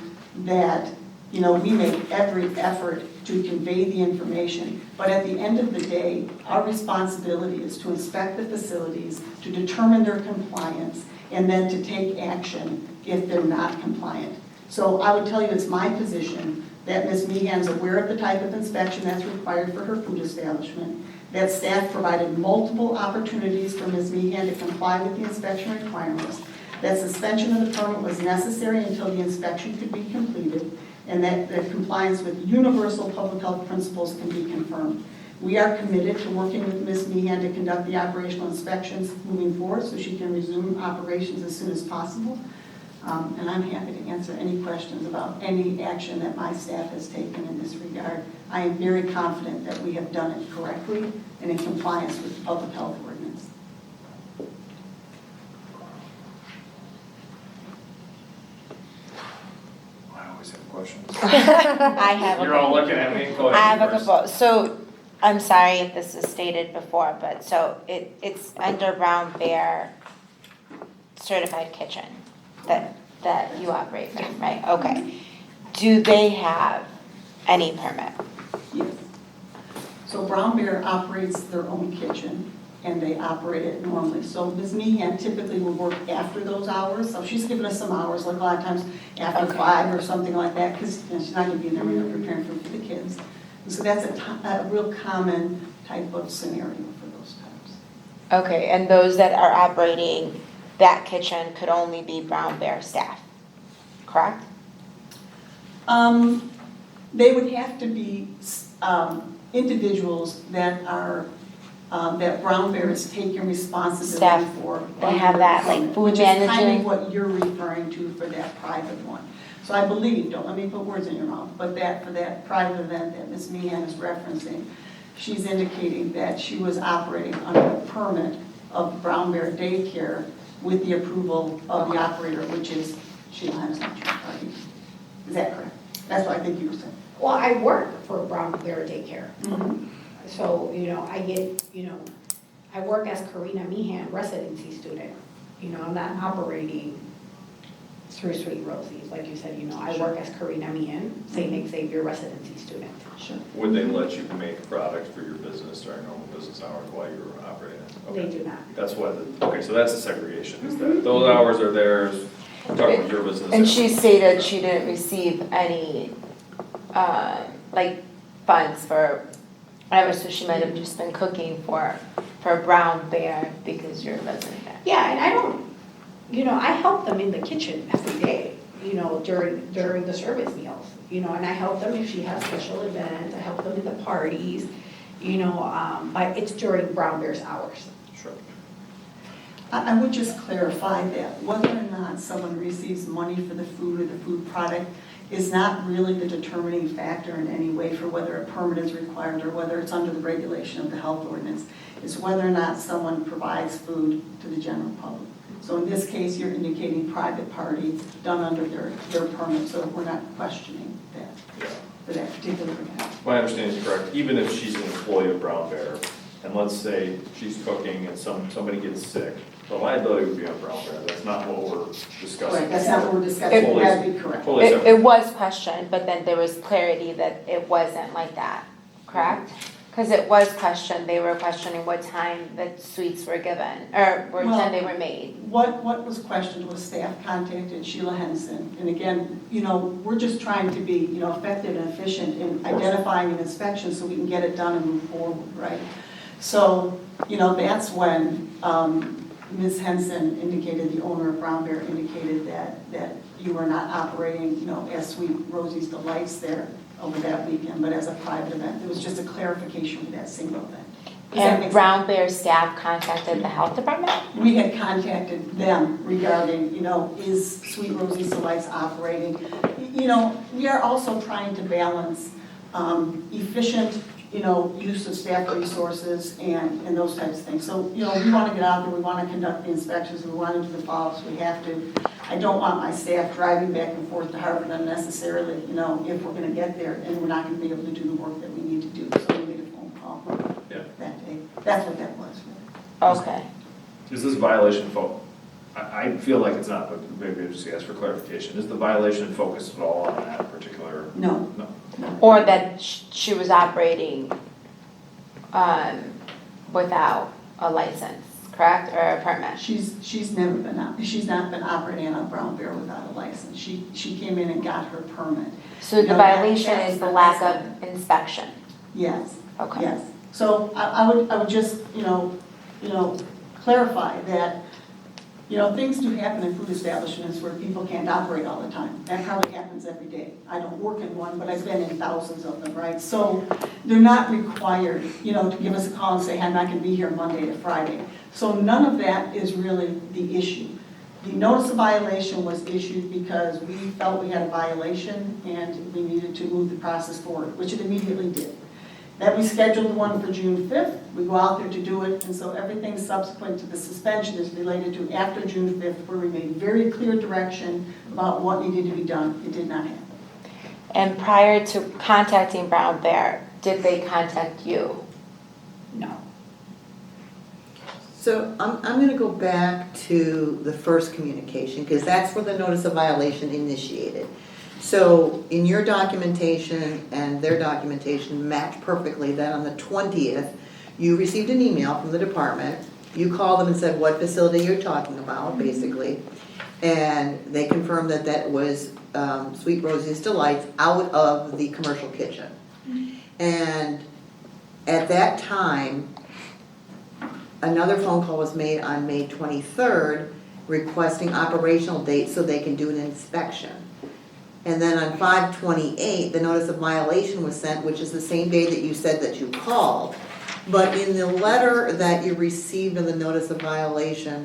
that, you know, we make every effort to convey the information. But at the end of the day, our responsibility is to inspect the facilities, to determine their compliance, and then to take action if they're not compliant. So I would tell you it's my position that Ms. Meehan is aware of the type of inspection that's required for her food establishment, that staff provided multiple opportunities for Ms. Meehan to comply with the inspection requirements, that suspension of the permit was necessary until the inspection could be completed, and that the compliance with universal public health principles can be confirmed. We are committed to working with Ms. Meehan to conduct the operational inspections moving forward so she can resume operations as soon as possible. And I'm happy to answer any questions about any action that my staff has taken in this regard. I am very confident that we have done it correctly and in compliance with the public health ordinance. I always have questions. I have a You're all looking at me. Go I ahead. have a you first. couple, so, I'm sorry if this is stated before, but so it's under Brown Bear Certified Kitchen that you operate from, right? Okay. Do they have any permit? Yes. So Brown Bear operates their own kitchen, and they operate it normally. So Ms. Meehan typically will work after those hours, so she's given us some hours, like a lot of times after Okay. 5 or something like that, because she's not gonna be in there when they're preparing food for the kids. And so that's a real common type of scenario for those types. Okay, and those that are operating that kitchen could only be Brown Bear staff, correct? They would have to be individuals that are, that Brown Bear is taking responsibility Staff. for. They have that, like, food Which is kind managing? of what you're referring to for that private one. So I believe, don't let me put words in your mouth, but that for that private event that Ms. Meehan is referencing, she's indicating that she was operating under a permit of Brown Bear Daycare with the approval of the operator, which is Sheila Henson. Is that correct? That's what I think you were saying. Well, I work for Brown Bear Daycare. So, you know, I get, you know, I work as Karina Meehan, residency student. You know, I'm not operating through Sweet Rosie's. Like you said, you know, I work as Karina Meehan, St. Xavier residency student. Sure. Would they let you make products for your business during normal business hours while you were operating? They Okay. do not. That's what, okay, so that's the segregation, is that those hours are theirs, I'm talking about your business. And she stated she didn't receive any, like, funds for, whatever, so she might have just been cooking for Brown Bear because you're a resident there. Yeah, and I don't, you know, I help them in the kitchen every day, you know, during the service meals. You know, and I help them if she has special events, I help them in the parties, you know, but it's during Brown Bear's hours. Sure. I would just clarify that whether or not someone receives money for the food or the food product is not really the determining factor in any way for whether a permit is required or whether it's under the regulation of the health ordinance. It's whether or not someone provides food to the general public. So in this case, you're indicating private party done under their permit, so we're not questioning that Yeah. for that particular event. My understanding is correct, even if she's an employee of Brown Bear, and let's say she's cooking and somebody gets sick, the liability would be on Brown Bear, that's not what we're discussing. Right, that's not what we're discussing, that'd be correct. Totally separate. It was questioned, but then there was clarity that it wasn't like that, correct? Cause it was questioned, they were questioning what time the sweets were given, or what time they were made. What was questioned was staff contacted Sheila Henson. And again, we're just trying to be, effective and efficient in identifying an inspection so we can get it done and move forward, right? So, that's when Ms. Henson indicated, the owner of Brown Bear indicated that you were not operating, as Sweet Rosie's Delights there over that weekend, but as a private event. It was just a clarification for that single event. Does that make And sense? Brown Bear staff contacted the health department? We had contacted them regarding, is Sweet Rosie's Delights operating? We are also trying to balance efficient, use of staff resources and those types of things. So, we want to get out there, we want to conduct the inspections, we want to do the follow-ups, we have to. I don't want my staff driving back and forth to Harvard unnecessarily, if we're going to get there and we're not going to be able to do the work that we need to do. So we made a phone call that day. That's what that was, really. Okay. Is this violation I feel like it's not, but maybe I just ask for clarification. Is the violation focused at all on that particular? No. No. Or that she was operating, without a license, correct, or a permit? She's not been operating on Brown Bear without a license. She came in and got her permit. So the No, violation that's is the not- lack that's of inspection? Yes. Okay. Yes. So I would just, clarify that, things do happen in food establishments where people can't operate all the time. That probably happens every day. I don't work in one, but I've been in thousands of them, right? So they're not required, to give us a call and say, hey, I'm not going to be here Monday to Friday. So none of that is really the issue. The notice of violation was issued because we felt we had a violation and we needed to move the process forward, which it immediately did. Then we scheduled one for June 5th. We go out there to do it, and so everything subsequent to the suspension is related to after June 5th, where we made very clear direction about what needed to be done. It did not happen. And prior to contacting Brown Bear, did they contact you? No. So I'm going to go back to the first communication, because that's where the notice of violation initiated. So in your documentation and their documentation match perfectly that on the 20th, you received an email from the department. You called them and said what facility you're talking about, basically. And they confirmed that that was Sweet Rosie's Delights out of the commercial kitchen. And at that time, another phone call was made on May 23rd requesting operational dates so they can do an inspection. And then on 5/28, the notice of violation was sent, which is the same day that you said that you called. But in the letter that you received of the notice of violation,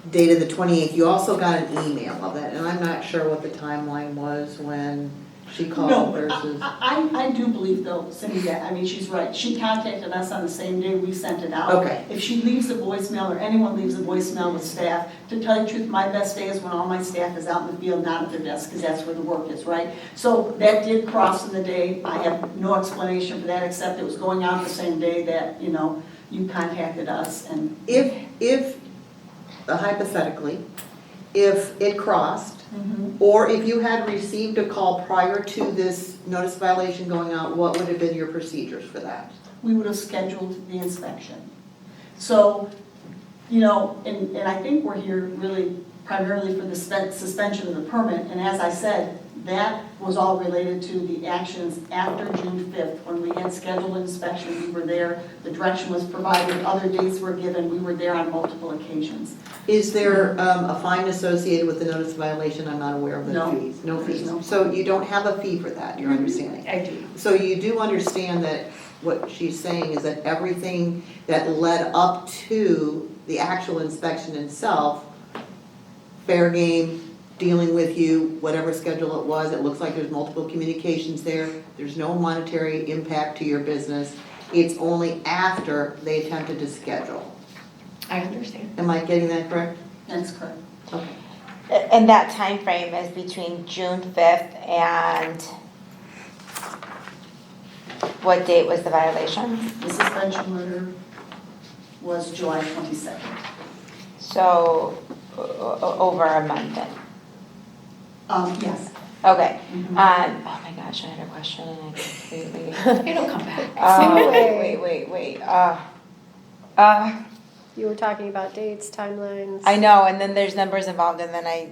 dated the 28th, you also got an email of it. And I'm not sure what the timeline was when she called No, versus. I do believe though, Cindy, that, she's right. She contacted us on the same day we sent it out. Okay. If she leaves a voicemail or anyone leaves a voicemail with staff, to tell you the truth, my best day is when all my staff is out in the field, not at their desk, because that's where the work is, right? So that did cross in the day. I have no explanation for that, except it was going out the same day that, you contacted us and. If hypothetically, if it crossed, Mhm. or if you had received a call prior to this notice violation going out, what would have been your procedures for that? We would have scheduled the inspection. So, and I think we're here really primarily for the suspension of the permit, and as I said, that was all related to the actions after June 5th, when we had scheduled inspection, we were there, the direction was provided, other dates were given, we were there on multiple occasions. Is there a fine associated with the notice violation? I'm not aware of the No. fees. No There's fees. no So you don't have a fee for that, you're understanding? I do. So you do understand that what she's saying is that everything that led up to the actual inspection itself, fair game, dealing with you, whatever schedule it was, it looks like there's multiple communications there, there's no monetary impact to your business, it's only after they attempted to schedule. I understand. Am I getting that correct? That's correct. Okay. And that time frame is between June 5th and what date was the violation? The suspension letter was July 22nd. So over a month then. Yes. Okay, Mhm. oh my gosh, I had a question and I completely. It'll come back. Wait. You were talking about dates, timelines. I know, and then there's numbers involved and then I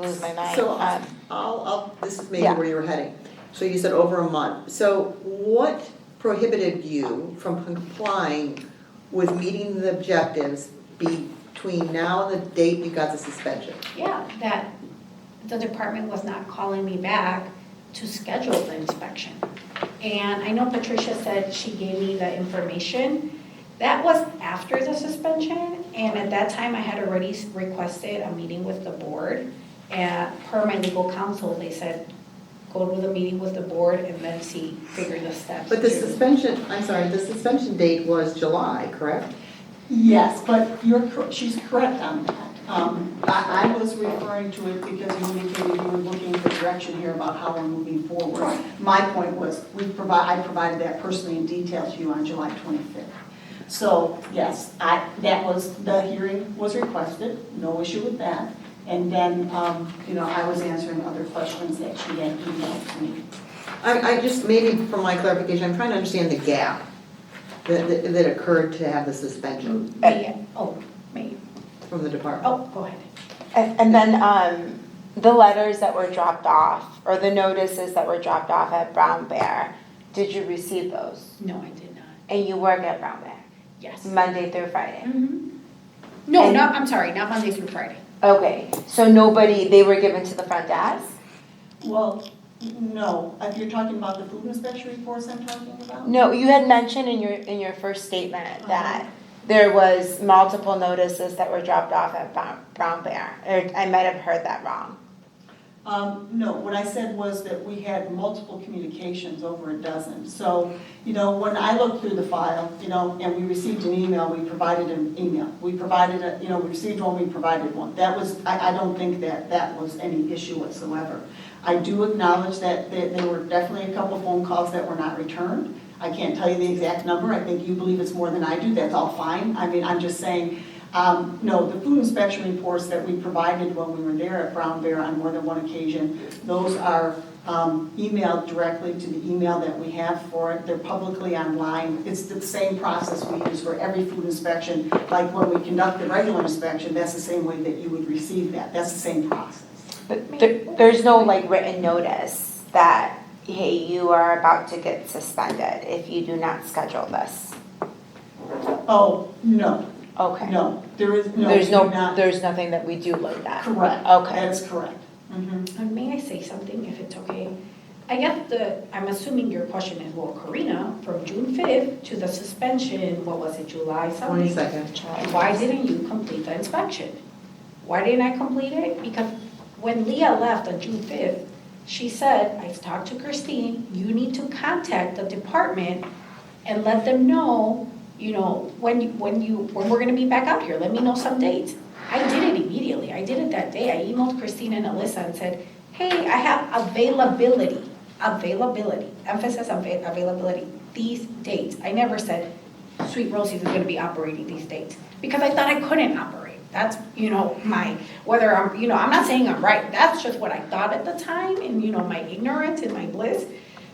lose my mind. So this is maybe Yeah. where you were heading. So you said over a month. So what prohibited you from complying with meeting the objectives between now and the date you got the suspension? Yeah, that the department was not calling me back to schedule the inspection. And I know Patricia said she gave me the information. That was after the suspension, and at that time I had already requested a meeting with the board. And per my legal counsel, they said, go to the meeting with the board and then figure the steps. But the to- suspension date was July, correct? Yes, but she's correct on that. I was referring to it because you indicated you were looking for direction here about how we're moving forward. My point was, I provided that personally in detail to you on July 25th. So, yes, the hearing was requested, no issue with that. And then, I was answering other questions that she had emailed to me. I just, maybe for my clarification, I'm trying to understand the gap that occurred to have the suspension May, from the department. go ahead. And then, the letters that were dropped off, or the notices that were dropped off at Brown Bear, did you receive those? No, I did not. And you work at Brown Bear, Yes. Monday through Friday? No, And- I'm sorry, not Monday through Friday. Okay, so they were given to the front desk? Well, no, if you're talking about the food inspection reports I'm talking about? No, you had mentioned in your first statement that there was multiple notices that were dropped off at Brown Bear, or I might have heard that wrong. No, what I said was that we had multiple communications, over a dozen. So, when I looked through the file, and we received an email, we provided an email. We received one, we provided one. That was, I don't think that was any issue whatsoever. I do acknowledge that there were definitely a couple phone calls that were not returned. I can't tell you the exact number. I think you believe it's more than I do. That's all fine. I mean, I'm just saying, no, the food inspection reports that we provided when we were there at Brown Bear on more than one occasion, those are emailed directly to the email that we have for it. They're publicly online. It's the same process we use for every food inspection. Like when we conduct the regular inspection, that's the same way that you would receive that. That's the same process. But there's no written notice that, hey, you are about to get suspended if you do not schedule this. Oh, no, Okay. no, there is, no. There's we do not. there's nothing that we do like that. Correct. Okay. That is correct. Mhm. And may I say something, if it's okay? I guess I'm assuming your question is, well, Karina, from June 5th to the suspension, what was it, July something? 22nd. Why didn't you complete the inspection? Why didn't I complete it? Because when Leah left on June 5th, she said, I talked to Christine, you need to contact the department and let them know, when we're gonna be back out here, let me know some dates. I did it immediately. I did it that day. I emailed Christine and Alyssa and said, hey, I have availability, emphasis on availability, these dates. I never said Sweet Rosie's is gonna be operating these dates, because I thought I couldn't operate. That's, whether I'm not saying I'm right, that's just what I thought at the time, and, my ignorance and my bliss.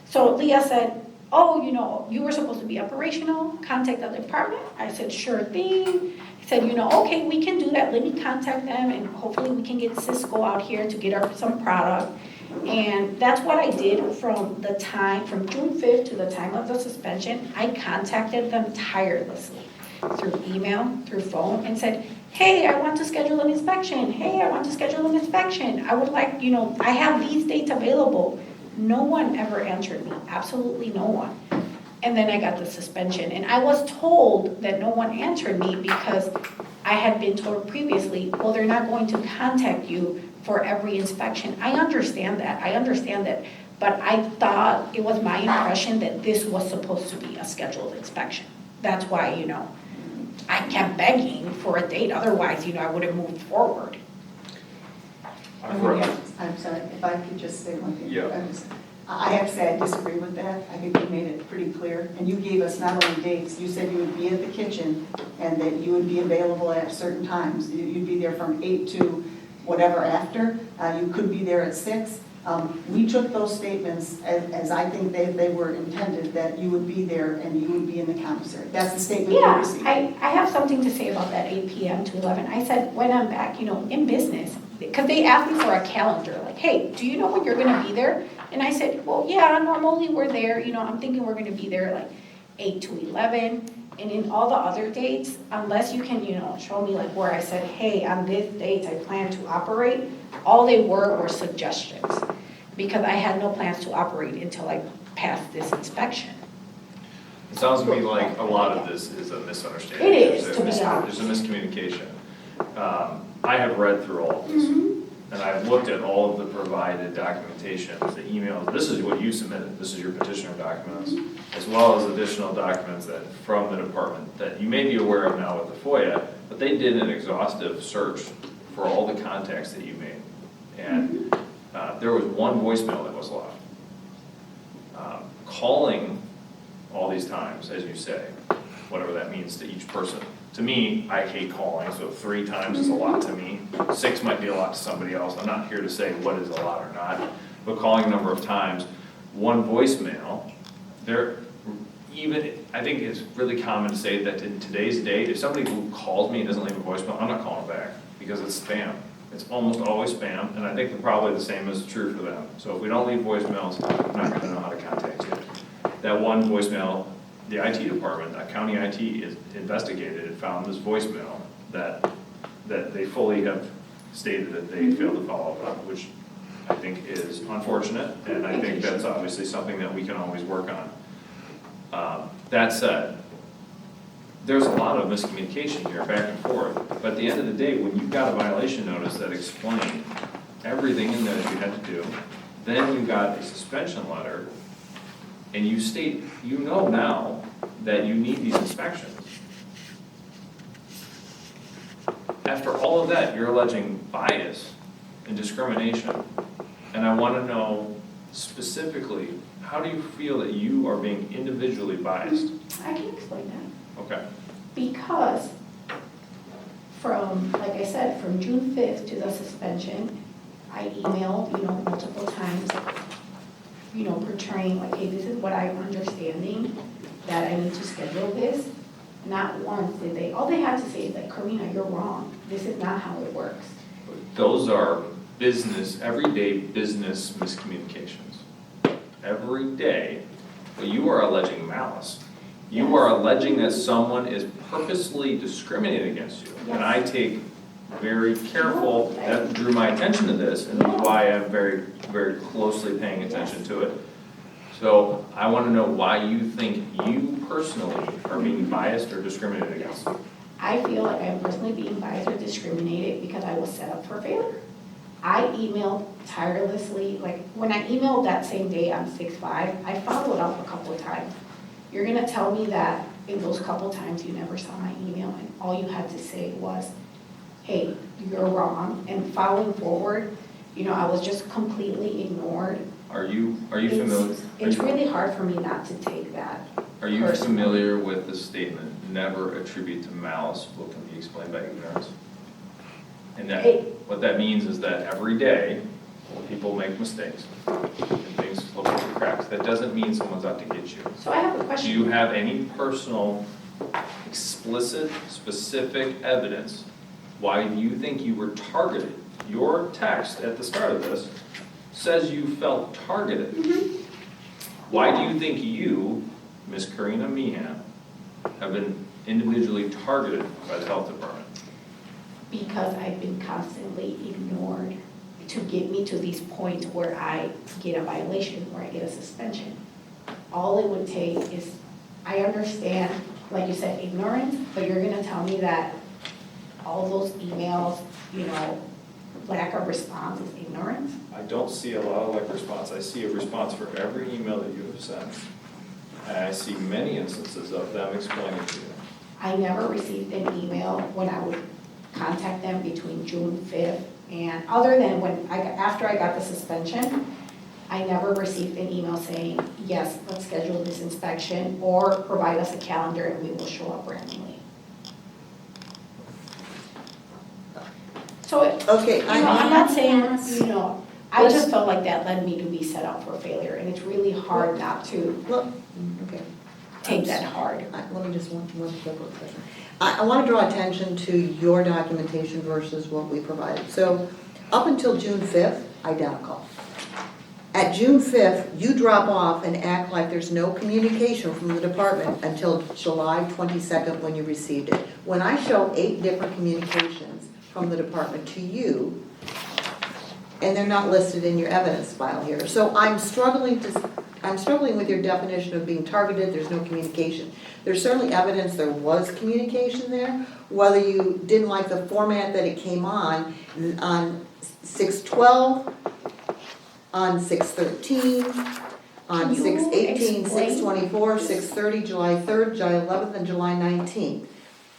So Leah said, oh, you were supposed to be operational, contact the department. I said, sure thing. He said, okay, we can do that, let me contact them, and hopefully we can get Cisco out here to get her some product. And that's what I did from June 5th to the time of the suspension. I contacted them tirelessly through email, through phone, and said, hey, I want to schedule an inspection. Hey, I want to schedule an inspection. I would like, I have these dates available. No one ever answered me, absolutely no one. And then I got the suspension, and I was told that no one answered me because I had been told previously, well, they're not going to contact you for every inspection. I understand that, but I thought it was my impression that this was supposed to be a scheduled inspection. That's why, I kept begging for a date, otherwise, I would have moved forward. I'm sorry, if I could just say one thing. Yeah. I have to say, I disagree with that. I think you made it pretty clear. And you gave us not only dates, you said you would be at the kitchen and that you would be available at certain times. You'd be there from 8 to whatever after. You could be there at 6. We took those statements as I think they were intended, that you would be there and you would be in the commissary. That's the statement we Yeah, received. I have something to say about that 8 PM to 11. I said, when I'm back, in business, because they asked me for a calendar, like, hey, do you know when you're gonna be there? And I said, well, yeah, normally we're there, I'm thinking we're gonna be there like 8 to 11. And in all the other dates, unless you can, show me like where I said, hey, on this date I plan to operate, all they were suggestions. Because I had no plans to operate until I passed this inspection. It sounds to me like a lot of this is a misunderstanding. It is, There's to be honest. There's a miscommunication. I have read through all of this, and I've looked at all of the provided documentation, the emails. This is what you submitted, this is your petitioner documents, as well as additional documents that, from the department that you may be aware of now with the FOIA, but they did an exhaustive search for all the contacts that you made. And there was one voicemail that was left. Calling all these times, as you say, whatever that means to each person. To me, I hate calling, so 3 times is a lot to me. 6 might be a lot to somebody else. I'm not here to say what is a lot or not, but calling a number of times, one voicemail, I think it's really common to say that in today's date, if somebody who calls me and doesn't leave a voicemail, I'm not calling back because it's spam. It's almost always spam, and I think probably the same is true for them. So if we don't leave voicemails, I'm not gonna know how to contact you. That one voicemail, the IT department, county IT is investigated and found this voicemail that they fully have stated that they failed to follow up on, which I think is unfortunate, and I think that's obviously something that we can always work on. That said, there's a lot of miscommunication here, back and forth, but at the end of the day, when you've got a violation notice that explained everything in there that you had to do, then you got a suspension letter, and you state, now that you need these inspections. After all of that, you're alleging bias and discrimination, and I want to know specifically, how do you feel that you are being individually biased? I can explain that. Okay. Because from, like I said, from June 5th to the suspension, I emailed, multiple times, portraying like, hey, this is what I'm understanding, that I need to schedule this. Not once did they, all they had to say is like, Karina, you're wrong. This is not how it works. Those are everyday business miscommunications. Every day, but you are alleging malice. You are alleging that someone is purposely discriminating against you. And I take very careful, that drew my attention to this, and that's why I'm very, very closely paying attention to it. So I want to know why you think you personally are being biased or discriminated against. I feel like I'm personally being biased or discriminated because I was set up for failure. I emailed tirelessly, like when I emailed that same day on 6/5, I followed up a couple of times. You're gonna tell me that in those couple times you never saw my email and all you had to say was, hey, you're wrong, and following forward, I was just completely ignored. Are you familiar? It's really hard for me not to take that. Are you personally. familiar with the statement, never attribute to malice what can be explained by ignorance? And what that means is that every day, people make mistakes and things slip through the cracks. That doesn't mean someone's out to get you. So I have a Do question. you have any personal, explicit, specific evidence why you think you were targeted? Your text at the start of this says you felt targeted. Why do you think you, Ms. Karina Meehan, have been individually targeted by the health department? Because I've been constantly ignored to get me to these points where I get a violation, where I get a suspension. All it would take is, I understand, like you said, ignorance, but you're gonna tell me that all those emails, lack of response is ignorance? I don't see a lot of like response. I see a response for every email that you have sent. And I see many instances of them explaining to you. I never received an email when I would contact them between June 5th and, other than after I got the suspension, I never received an email saying, yes, let's schedule this inspection, or provide us a calendar and we will show up randomly. So, Okay, I'm not saying, I just felt like that led me to be set up for failure, and it's really hard not to Look, okay. take that hard. Let me just, one quick question. I want to draw attention to your documentation versus what we provided. So up until June 5th, identical. At June 5th, you drop off and act like there's no communication from the department until July 22nd when you received it. When I show 8 different communications from the department to you, and they're not listed in your evidence file here. So I'm struggling with your definition of being targeted, there's no communication. There's certainly evidence there was communication there, whether you didn't like the format that it came on 6/12, on 6/13, on Can you 6/18, explain 6/24, 6/30, July 3rd, July 11th, and July 19th.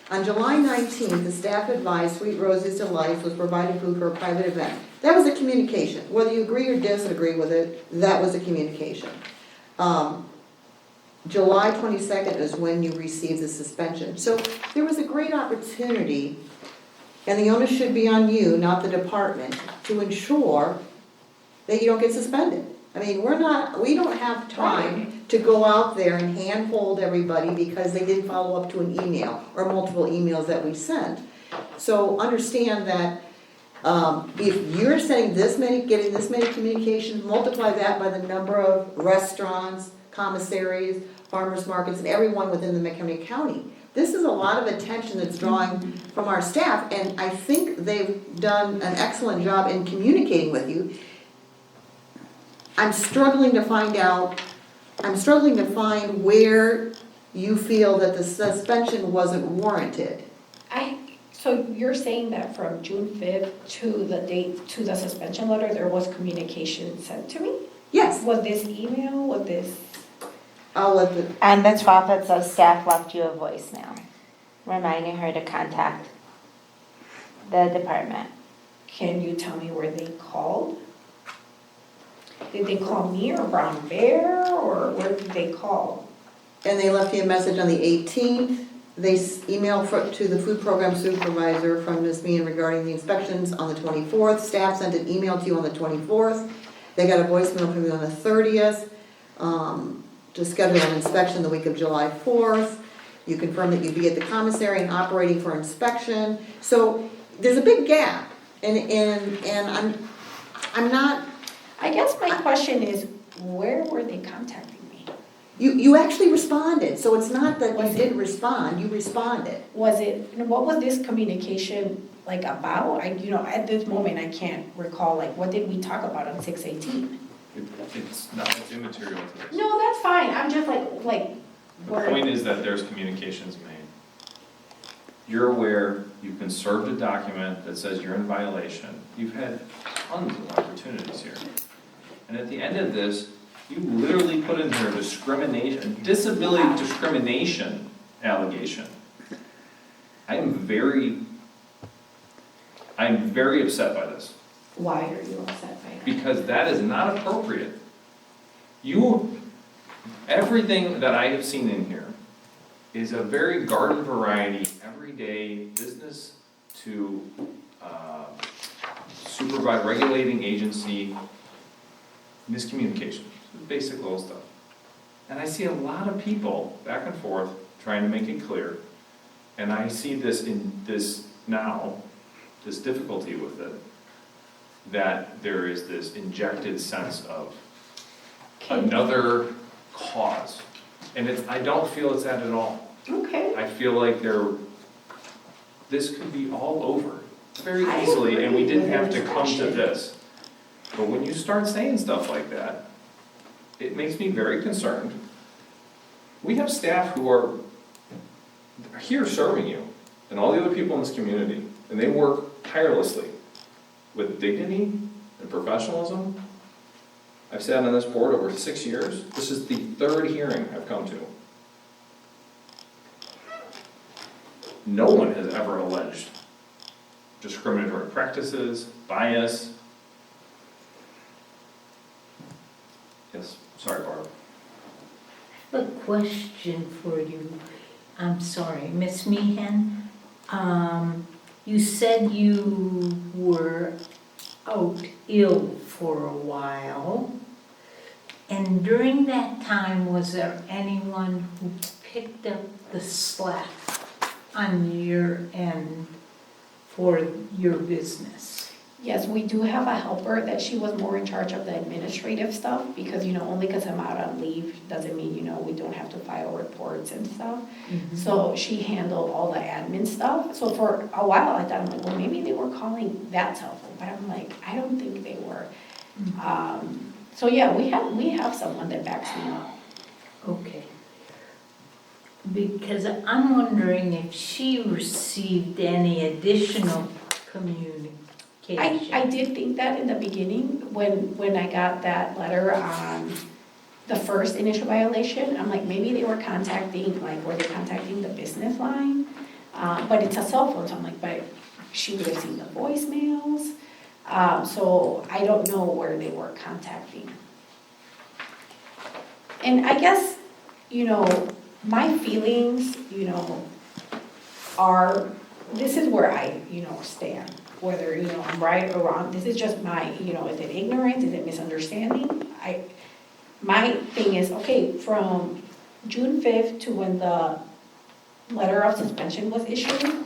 On July 19th, the staff advised Sweet Rosie's Delights was providing food for a private event. That was a communication. Whether you agree or disagree with it, that was a communication. July 22nd is when you received the suspension. So there was a great opportunity, and the onus should be on you, not the department, to ensure that you don't get suspended. I mean, we don't have time to go out there and handhold everybody because they didn't follow up to an email or multiple emails that we sent. So understand that if you're getting this many communications, multiply that by the number of restaurants, commissaries, farmers markets, and everyone within the McHenry County. This is a lot of attention that's drawing from our staff, and I think they've done an excellent job in communicating with you. I'm struggling to find where you feel that the suspension wasn't warranted. So you're saying that from June 5th to the date, to the suspension letter, there was communication sent to me? Yes, Was this email, was this? I'll let the, And the 12th, it says staff left you a voicemail, reminding her to contact the department. Can you tell me where they called? Did they call me or Brown Bear, or where did they call? and they left you a message on the 18th. They emailed to the food program supervisor from Ms. Meehan regarding the inspections on the 24th. Staff sent an email to you on the 24th. They got a voicemail from you on the 30th to schedule an inspection the week of July 4th. You confirmed that you'd be at the commissary and operating for inspection. So there's a big gap, and I'm not. I guess my question is, where were they contacting me? You actually responded, so it's not that Was you it- didn't respond, you responded. What was this communication like about? At this moment, I can't recall, like, what did we talk about on 6/18? It's immaterial to this. No, that's fine, I'm just like, The point is that there's communications made. You're aware, you've been served a document that says you're in violation. You've had tons of opportunities here. And at the end of this, you literally put in here disability discrimination allegation. I'm very upset by this, why are you upset by that? because that is not appropriate. Everything that I have seen in here is a very garden variety, everyday business to supervise regulating agency miscommunication, basic little stuff. And I see a lot of people back and forth trying to make it clear, and I see this difficulty with it, that there is this injected sense of another cause. And I don't feel it's that at all. Okay. I feel like this could be all over very I easily, and we agree didn't with have to come to inspection. this. But when you start saying stuff like that, it makes me very concerned. We have staff who are here serving you, and all the other people in this community, and they work tirelessly with dignity and professionalism. I've sat on this board over 6 years. This is the 3rd hearing I've come to. No one has ever alleged discriminatory practices, bias. Yes, sorry, Barb. A question for you. I'm sorry, Miss Meehan. You said you were out ill for a while. And during that time, was there anyone who picked up the slack on your end for your business? Yes, we do have a helper that she was more in charge of the administrative stuff because, only because I'm out on leave doesn't mean, we don't have to file reports and stuff. So she handled all the admin stuff. So for a while I thought, I'm like, well, maybe they were calling that cell phone, but I'm like, I don't think they were. So yeah, we have someone that backs me up. Okay. Because I'm wondering if she received any additional communication. I did think that in the beginning, when I got that letter on the first initial violation, I'm like, maybe they were contacting, were they contacting the business line? But it's a cell phone, so I'm like, but she would have seen the voicemails. So I don't know where they were contacting. And I guess, my feelings, are, this is where I, stand. Whether, I'm right or wrong, this is just my, is it ignorance, is it misunderstanding? My thing is, okay, from June 5th to when the letter of suspension was issued,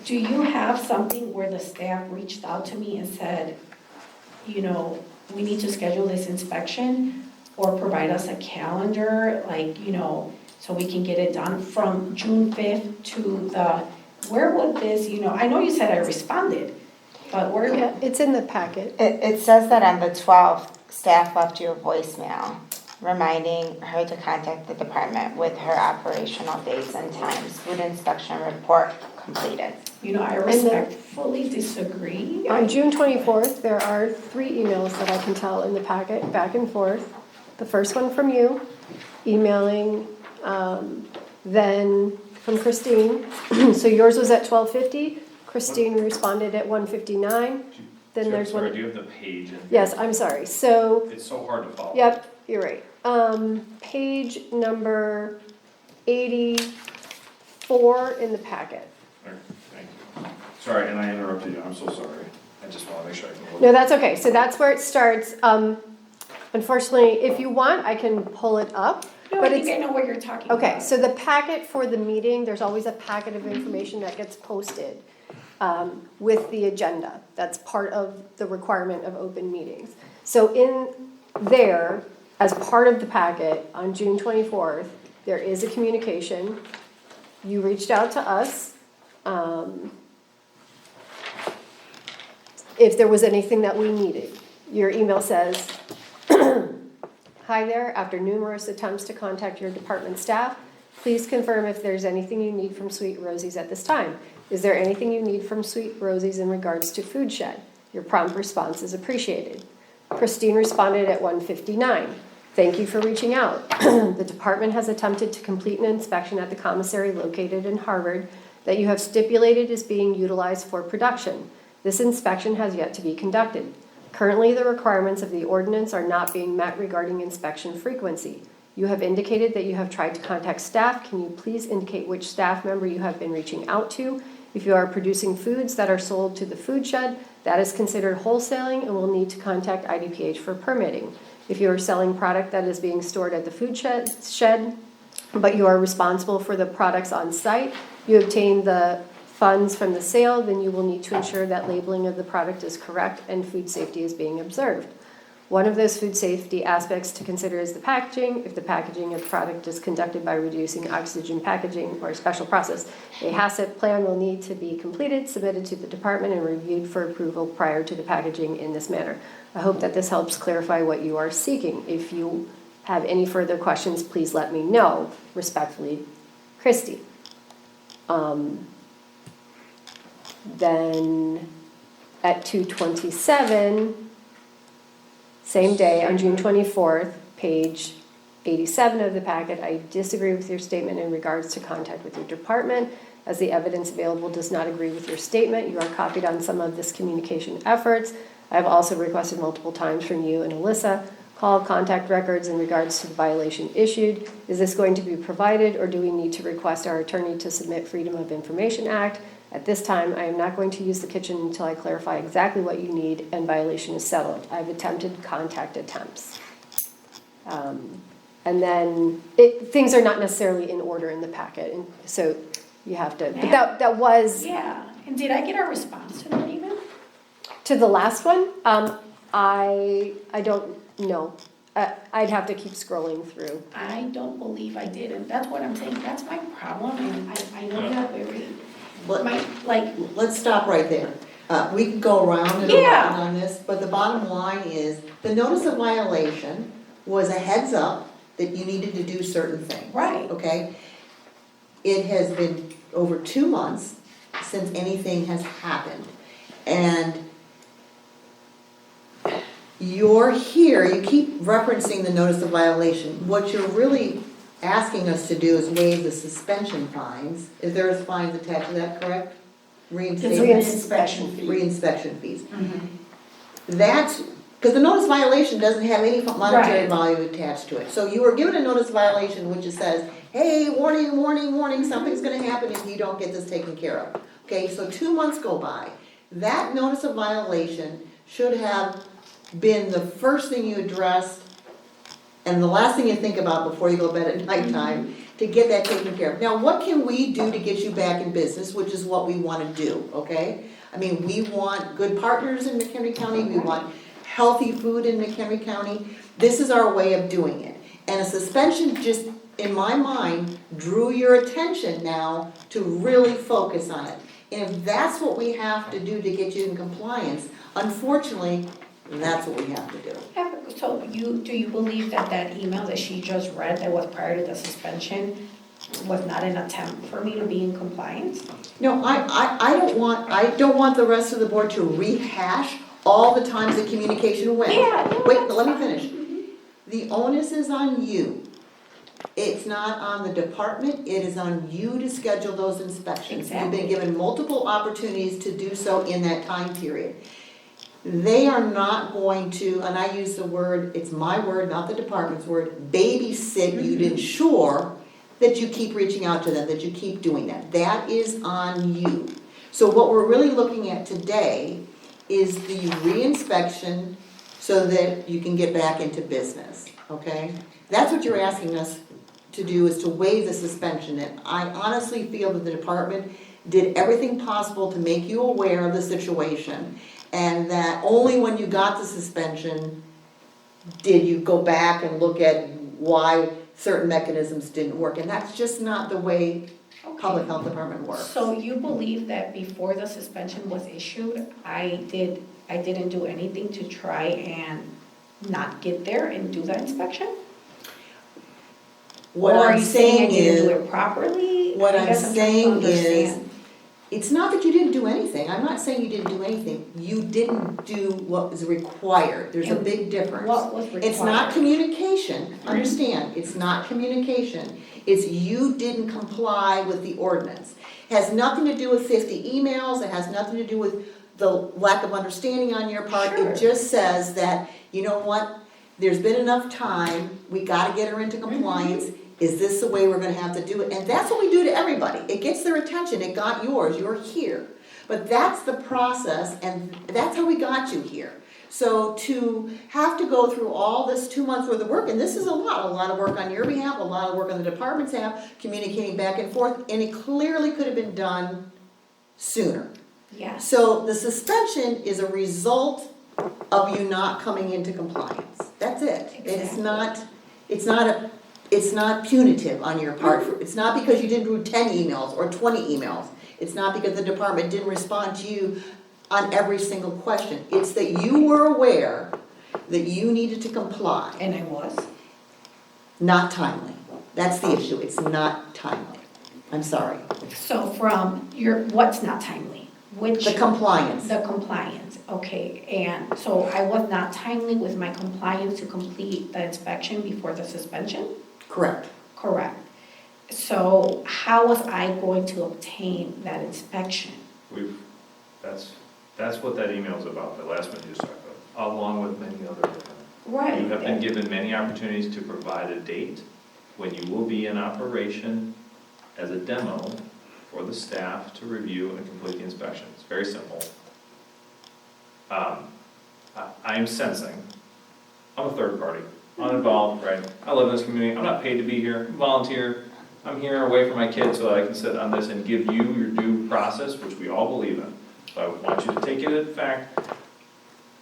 do you have something where the staff reached out to me and said, we need to schedule this inspection or provide us a calendar, so we can get it done from June 5th to where would this, I know you said I responded, but where? Yeah, it's in the packet. It says that on the 12th, staff left you a voicemail reminding her to contact the department with her operational dates and times. Food inspection report completed. I respectfully disagree. On June 24th, there are 3 emails that I can tell in the packet, back and forth. The first one from you, emailing, then from Christine. So yours was at 12:50. Christine responded at 1:59. Then there's one. Do you have the page in? Yes, I'm sorry. So, It's so hard to follow. yep, you're right. Page number 84 in the packet. All right, thank you. Sorry, and I interrupted you, I'm so sorry. I just want to make sure I can look. No, that's okay. So that's where it starts. Unfortunately, if you want, I can pull it up. No, But I think it's- I know what you're talking about. Okay, so the packet for the meeting, there's always a packet of information that gets posted with the agenda. That's part of the requirement of open meetings. So in there, as part of the packet, on June 24th, there is a communication. You reached out to us. If there was anything that we needed. Your email says, hi there, after numerous attempts to contact your department staff, please confirm if there's anything you need from Sweet Rosie's at this time. Is there anything you need from Sweet Rosie's in regards to Food Shed? Your prompt response is appreciated. Christine responded at 1:59. Thank you for reaching out. The department has attempted to complete an inspection at the commissary located in Harvard that you have stipulated is being utilized for production. This inspection has yet to be conducted. Currently, the requirements of the ordinance are not being met regarding inspection frequency. You have indicated that you have tried to contact staff. Can you please indicate which staff member you have been reaching out to? If you are producing foods that are sold to the food shed, that is considered wholesaling and will need to contact IDPH for permitting. If you are selling product that is being stored at the food shed, but you are responsible for the products on site, you obtain the funds from the sale, then you will need to ensure that labeling of the product is correct and food safety is being observed. One of those food safety aspects to consider is the packaging. If the packaging of the product is conducted by reducing oxygen packaging or a special process, a HACCP plan will need to be completed, submitted to the department, and reviewed for approval prior to the packaging in this manner. I hope that this helps clarify what you are seeking. If you have any further questions, please let me know. Respectfully, Christy. Then at 2:27, same day, on June 24th, page 87 of the packet, I disagree with your statement in regards to contact with your department. As the evidence available does not agree with your statement, you are copied on some of this communication efforts. I have also requested multiple times from you and Alyssa call contact records in regards to the violation issued. Is this going to be provided, or do we need to request our attorney to submit Freedom of Information Act? At this time, I am not going to use the kitchen until I clarify exactly what you need and violation is settled. I've attempted contact attempts. And then things are not necessarily in order in the packet, and so you have to, but that was, Yeah, and did I get a response to that email? to the last one, I don't know. I'd have to keep scrolling through. I don't believe I did, and that's what I'm saying, that's my problem, and I know that very, Let's stop right there. We can go around and Yeah. around on this, but the bottom line is, the notice of violation was a heads up that you needed to do certain things. right, Okay? It has been over 2 months since anything has happened. And you're here, you keep referencing the notice of violation. What you're really asking us to do is waive the suspension fines. Is there fines attached to that, correct? It's Reinstatement, an inspection fee. reinspection fees. That's, because the notice violation doesn't have any monetary Right. value attached to it. So you were given a notice violation which says, hey, warning, warning, warning, something's gonna happen if you don't get this taken care of. Okay, so 2 months go by. That notice of violation should have been the first thing you addressed and the last thing you think about before you go to bed at nighttime to get that taken care of. Now, what can we do to get you back in business, which is what we wanna do, okay? I mean, we want good partners in McHenry County, we want healthy food in McHenry County. This is our way of doing it. And a suspension just, in my mind, drew your attention now to really focus on it. And if that's what we have to do to get you in compliance, unfortunately, that's what we have to do. Yeah, so do you believe that that email that she just read that was prior to the suspension was not an attempt for me to be in compliance? No, I don't want the rest of the board to rehash all the times the communication went. Yeah, no, Wait, that's let me fine. finish. The onus is on you. It's not on the department, it is on you to schedule those inspections. You've been Exactly. given multiple opportunities to do so in that time period. They are not going to, and I use the word, it's my word, not the department's word, babysit you to ensure that you keep reaching out to them, that you keep doing that. That is on you. So what we're really looking at today is the reinspection so that you can get back into business, okay? That's what you're asking us to do, is to waive the suspension. And I honestly feel that the department did everything possible to make you aware of the situation, and that only when you got the suspension did you go back and look at why certain mechanisms didn't work. And that's just not the way public health department works. So you believe that before the suspension was issued, I didn't do anything to try and not get there and do the inspection? What Or are I'm you saying I saying didn't do is, it properly? what I I'm guess trying to saying is, understand. it's not that you didn't do anything. I'm not saying you didn't do anything. You didn't do what was required. There's a And big difference. What was required? It's not communication, understand, it's not communication. It's you didn't comply with the ordinance. It has nothing to do with 50 emails, it has nothing to do with the lack of understanding on your part. Sure. It just says that, you know what, there's been enough time, we gotta get her into compliance. Is this the way we're gonna have to do it? And that's what we do to everybody. It gets their attention, it got yours, you're here. But that's the process, and that's how we got you here. So to have to go through all this 2 months worth of work, and this is a lot of work on your behalf, a lot of work on the department's behalf, communicating back and forth, and it clearly could have been done sooner. Yes. So the suspension is a result of you not coming into compliance. That's it. Exactly. It's not punitive on your part. It's not because you didn't do 10 emails or 20 emails. It's not because the department didn't respond to you on every single question. It's that you were aware that you needed to comply, And I was? not timely. That's the issue. It's not timely. I'm sorry. So from what's not timely? Which? The compliance. The compliance, okay, and so I was not timely with my compliance to complete the inspection before the suspension? Correct. Correct. So how was I going to obtain that inspection? That's what that email's about, the last one you just talked about, along with many other Right. You have been given many opportunities to provide a date when you will be in operation as a demo for the staff to review and complete the inspection. It's very simple. I'm sensing, I'm a third party, uninvolved, right? I live in this community, I'm not paid to be here, I'm volunteer. I'm here away from my kids so that I can sit on this and give you your due process, which we all believe in. So I want you to take it as fact.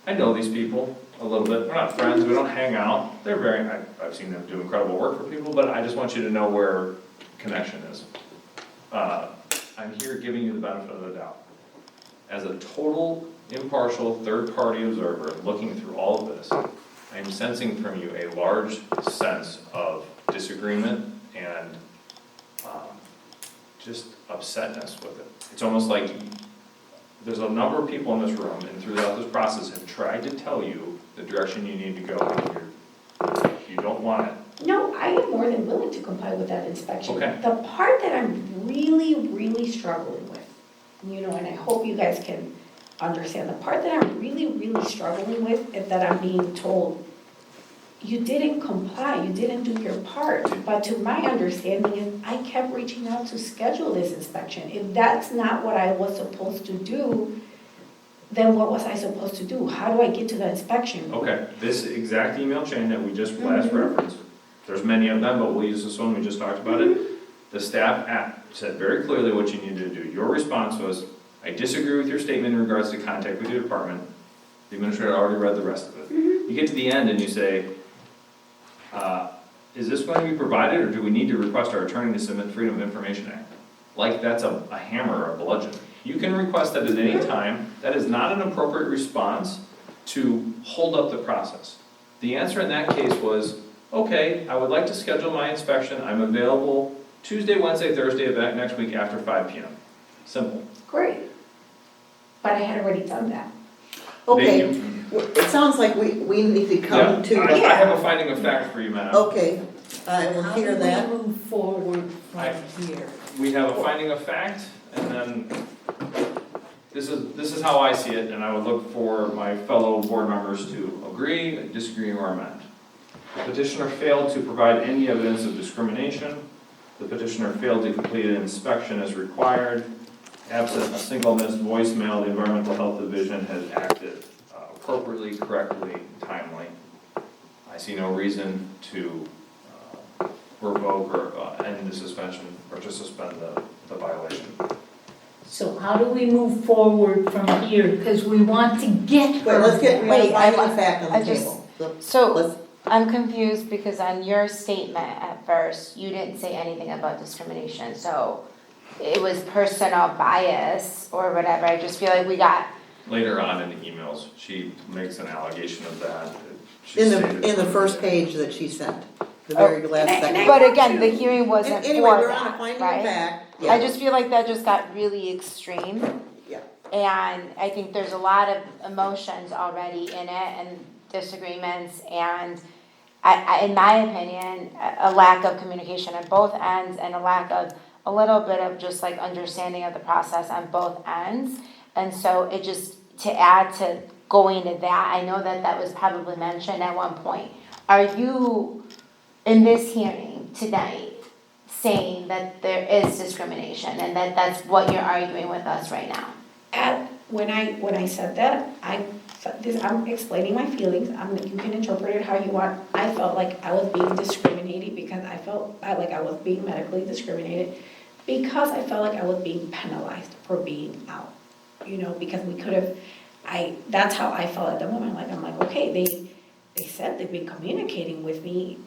I know these people a little bit, we're not friends, we don't hang out. They're very, I've seen them do incredible work for people, but I just want you to know where connection is. I'm here giving you the benefit of the doubt. As a total impartial third-party observer looking through all of this, I'm sensing from you a large sense of disagreement and just upsetness with it. It's almost like there's a number of people in this room and throughout this process have tried to tell you the direction you need to go, and you don't want it. No, I am more than willing to comply with that inspection. Okay. The part that I'm really struggling with, and I hope you guys can understand, the part that I'm really struggling with is that I'm being told, you didn't comply, you didn't do your part. But to my understanding is, I kept reaching out to schedule this inspection. If that's not what I was supposed to do, then what was I supposed to do? How do I get to the inspection? Okay, this exact email chain that we just last referenced, there's many of them, but we'll use this one, we just talked about it. The staff said very clearly what you needed to do. Your response was, I disagree with your statement in regards to contact with your department. The administrator already read the rest of it. You get to the end and you say, is this going to be provided, or do we need to request our attorney to submit Freedom of Information Act? Like that's a hammer or a bludgeon. You can request that at any time. That is not an appropriate response to hold up the process. The answer in that case was, okay, I would like to schedule my inspection. I'm available Tuesday, Wednesday, Thursday of that next week after 5 p.m. Simple. Great. But I had already done that. Okay, it sounds like we need to come to. I have a finding of fact for you, madam. Okay, I will hear that. How do we move forward from here? We have a finding of fact, and then this is how I see it, and I would look for my fellow board members to agree, disagree, or amend. The petitioner failed to provide any evidence of discrimination. The petitioner failed to complete an inspection as required. Absent a single missed voicemail, the Environmental Health Division has acted appropriately, correctly, timely. I see no reason to revoke or end the suspension, or to suspend the violation. So how do we move forward from here? Because we want to get Wait, her. let's get, we have a Wait, finding of fact on I the just- table. So, Let's- I'm confused because on your statement at first, you didn't say anything about discrimination, so it was personal bias or whatever, I just feel like we got, Later on in the emails, she makes an allegation of that. She In stated the something. first page that she sent, the very last and I- second. but again, the hearing wasn't Anyway, for we're on a that, finding of right? fact. I just feel like that just got really extreme. Yeah. And I think there's a lot of emotions already in it and disagreements and in my opinion, a lack of communication on both ends and a lack of a little bit of just like understanding of the process on both ends. And so it just, to add to going to that, I know that that was probably mentioned at one point. Are you, in this hearing tonight, saying that there is discrimination and that that's what you're arguing with us right now? When I said that, I'm explaining my feelings, you can interpret it how you want. I felt like I was being discriminated because I felt like I was being medically discriminated because I felt like I was being penalized for being out. Because we could have, that's how I felt at the moment. I'm like, okay, they said they've been communicating with me,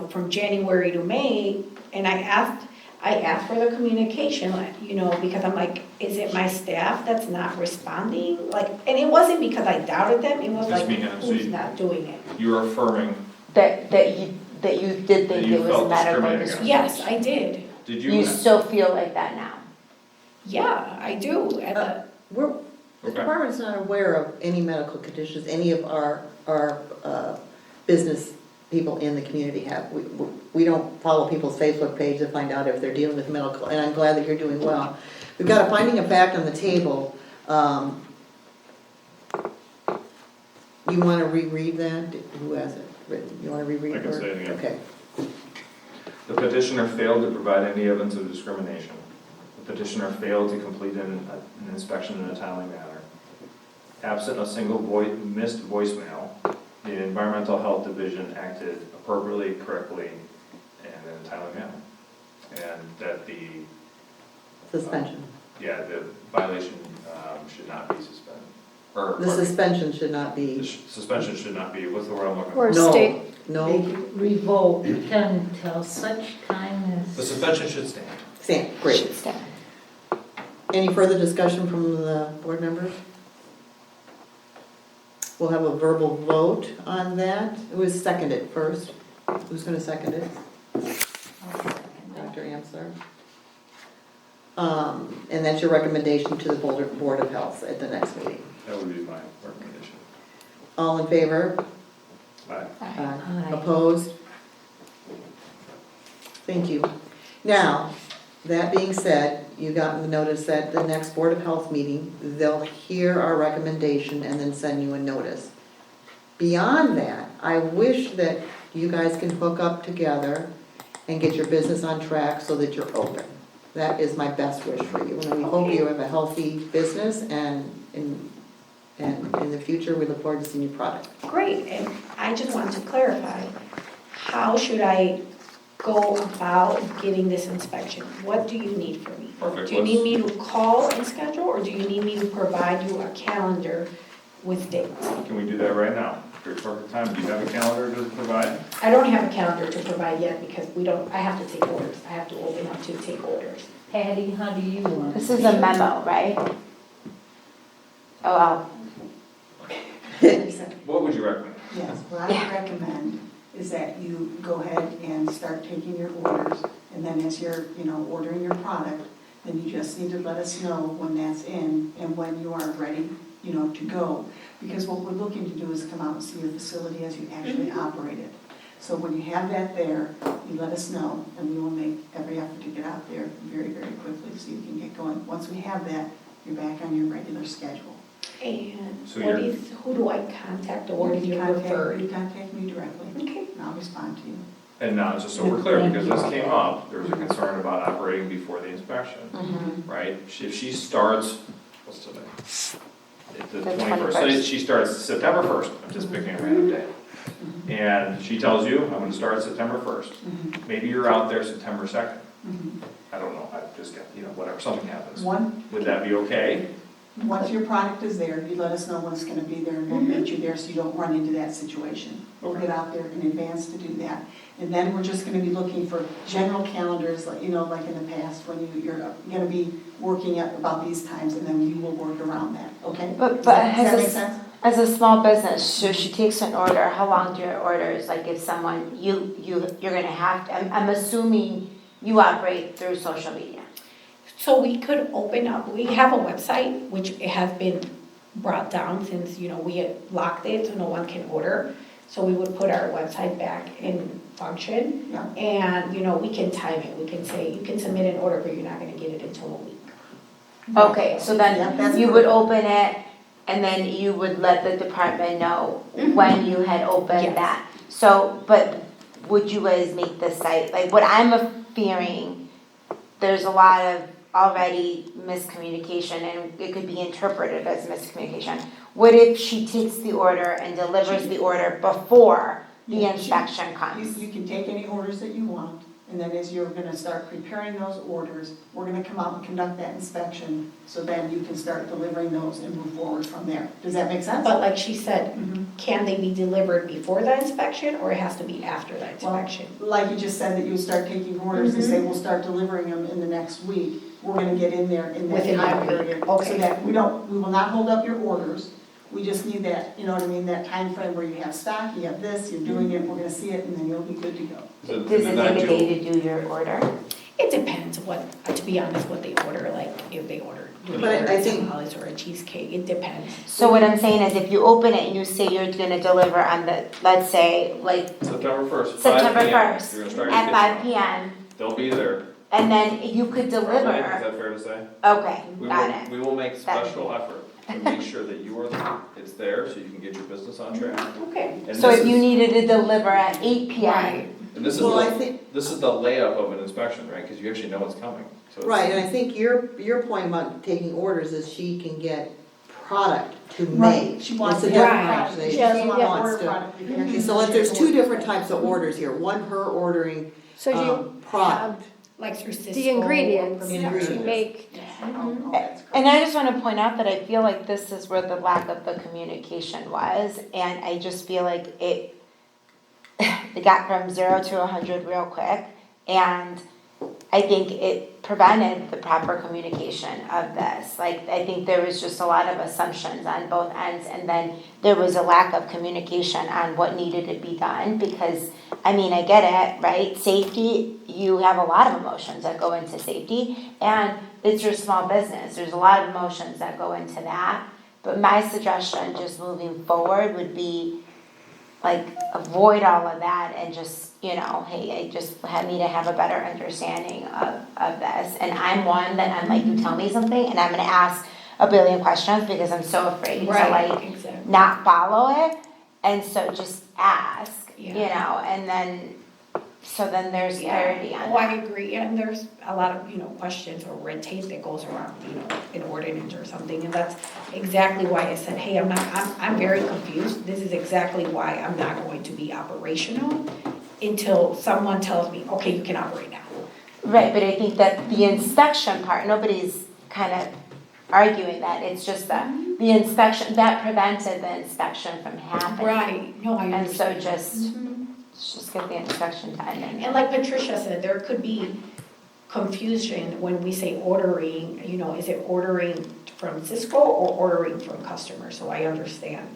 from January to May, and I asked for the communication, because I'm like, is it my staff that's not responding? And it wasn't because I doubted them, it was Ms. like, Meehan, so who's you- not doing it? You're affirming, That you did That think you it was felt medical discriminated discrimination? Yes, I did. did You still feel like that now? Yeah, I do. The Okay. department's not aware of any medical conditions any of our business people in the community have. We don't follow people's Facebook page to find out if they're dealing with medical, and I'm glad that you're doing well. We've got a finding of fact on the table. You wanna reread that? Who has it written? You wanna reread it? I can say it again. Okay. The petitioner failed to provide any evidence of discrimination. The petitioner failed to complete an inspection in a timely manner. Absent a single missed voicemail, the Environmental Health Division acted appropriately, correctly, and in a timely manner. And that the, Suspension. the violation should not be suspended. Or, The suspension should not the be, suspension should not be, what's the word I'm looking Or for? no, state, no, Revolt until such time The as. suspension should stand. stand, great. Should stay. Any further discussion from the board members? We'll have a verbal vote on that. It was seconded first. Who's gonna second it? Dr. Amsler. And that's your recommendation to the Board of Health at the next meeting. That would be my recommendation. All in favor? Aye. Aye. Opposed? Thank you. Now, that being said, you got the notice that the next Board of Health meeting, they'll hear our recommendation and then send you a notice. Beyond that, I wish that you guys can hook up together and get your business on track so that you're open. That is my best wish for you. And we hope you have a healthy business and in the future, we look forward to seeing your product. Great, and I just wanted to clarify, how should I go about getting this inspection? What do you need from me? Perfect. Do you need me to call and schedule, or do you need me to provide you a calendar with dates? Can we do that right now? Perfect time. Do you have a calendar to provide? I don't have a calendar to provide yet because I have to take orders. I have to open up to take orders. Patty, how do you want? This is a memo, right? Oh, What would you recommend? Yes, what I recommend is that you go ahead and start taking your orders, and then as you're, ordering your product, then you just need to let us know when that's in and when you are ready, to go. Because what we're looking to do is come out and see your facility as you actually operate it. So when you have that there, you let us know, and we will make every effort to get out there very, very quickly so you can get going. Once we have that, you're back on your regular schedule. And So who do I contact, or what do you refer? You contact me directly, Okay. and I'll respond to you. And now, just so we're clear, because this came up, there was a concern about operating before the inspection, right? If she starts, what's today? The The 21st, so 21st. she starts September 1st, I'm just picking a random day. And she tells you, I'm gonna start September 1st. Maybe you're out there September 2nd. I don't know, I just got, whatever, something happens. Would that be okay? Once your product is there, you let us know when it's gonna be there, and we'll meet you there so you don't run into that situation. We'll get out there in advance to do that. And then we're just gonna be looking for general calendars, like, like in the past, when you're gonna be working at about these times, and then we will work around that, okay? But Does that has make a, sense? as a small business, so she takes an order, how long do your orders, like if someone, you're gonna have to, I'm assuming you operate through social media. So we could open up, we have a website, which has been brought down since, we had locked it, so no one can order. So we would put our website back in function. Yeah. And, we can time it. We can say, you can submit an order, but you're not gonna get it until a week. Okay, so Yeah, then that's you would perfect. open it, and then you would let the department know when you had opened Yes. that. So, but would you guys make the site, like what I'm fearing, there's a lot of already miscommunication, and it could be interpreted as miscommunication. What if she takes the order and delivers the order before the Yeah, inspection comes? You can take any orders that you want, and then as you're gonna start preparing those orders, we're gonna come out and conduct that inspection, so then you can start delivering those and move forward from there. Does that make sense? But like she said, Mhm. can they be delivered before the inspection, or it has to be after the inspection? Like you just said, that you would start taking orders and say, we'll start delivering them in the next week. We're gonna get in there in that Within that time week, period. okay. So that we will not hold up your orders. We just need that, that time frame where you have stock, you have this, you're doing it, we're gonna see it, and then you'll be good to go. Does it take a day to do your order? It depends to be honest, what they order, like if they order, do But they order I think- tamales or a cheesecake, it depends. So what I'm saying is if you open it and you say you're gonna deliver on the, let's say, like September 1st, 5 September p.m. 1st, You're gonna start your at kitchen 5 off. PM, They'll be there. and then you could Probably. Is deliver, that fair to say? okay, We got will, it. we will make special effort. to make sure that it's there so you can get your business on track. Okay. And So this if you is- needed to deliver at 8 PM. Right. And this is, Well, I think, this is the layup of an inspection, right? Because you actually know what's coming. So it's- right, and I think your point about taking orders is she can get product to Right, make. she wants It's a to different have product. conversation. She doesn't She want to wants order to- product prepared. Okay, so there's two different types of orders here. One, her ordering, So you product. have Like through Cisco. the ingredients or- to Ingredients. make, Oh, that's correct. And I just wanna point out that I feel like this is where the lack of the communication was, and I just feel like it got from 0 to 100 real quick, and I think it prevented the proper communication of this. Like, I think there was just a lot of assumptions on both ends, and then there was a lack of communication on what needed to be done, because, I mean, I get it, right? Safety, you have a lot of emotions that go into safety, and it's your small business, there's a lot of emotions that go into that. But my suggestion, just moving forward, would be, like, avoid all of that and just, you know, hey, I just need to have a better understanding of this. And I'm one that I'm like, you tell me something and I'm gonna ask a billion questions because I'm so afraid to Right, like exactly. not follow it. And so just ask, you Yeah. know, and then, so then there's clarity on Oh, I that. agree, and there's a lot of, questions or red tape that goes around, an ordinance or something, and that's exactly why I said, hey, I'm very confused, this is exactly why I'm not going to be operational until someone tells me, okay, you can operate now. Right, but I think that the inspection part, nobody's kind of arguing that, it's just that the inspection, that prevented the inspection from happening. Right, no, I And so understand. just get the inspection done and. And like Patricia said, there could be confusion when we say ordering, is it ordering from Cisco or ordering from customers? So I understand,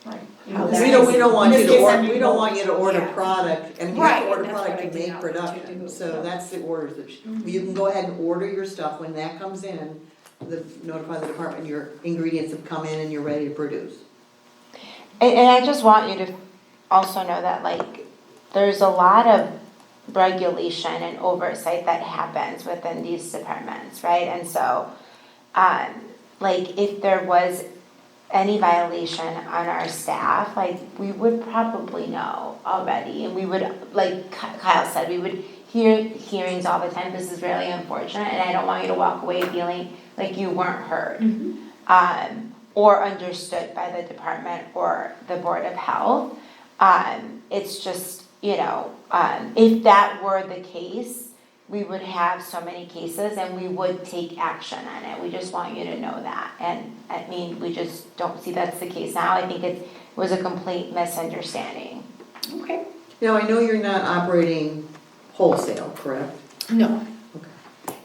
Right. how We that don't, is. we don't want In you this to case, I order, mean, we don't want you to order Yeah. product, and you Right, have to order and that's product what I to did make not want to production. do. So that's the orders that, you can go ahead and order your stuff, when that comes in, notify the department, your ingredients have come in and you're ready to produce. And I just want you to also know that like, there's a lot of regulation and oversight that happens within these departments, right? And so, like, if there was any violation on our staff, like, we would probably know already, and we would, like Kyle said, we would hear hearings all the time. This is really unfortunate, and I don't want you to walk away feeling like you weren't heard. Or understood by the department or the Board of Health. It's just, if that were the case, we would have so many cases and we would take action on it. We just want you to know that. And I mean, we just don't see that's the case now. I think it was a complete misunderstanding. Okay. Now, I know you're not operating wholesale, correct? No.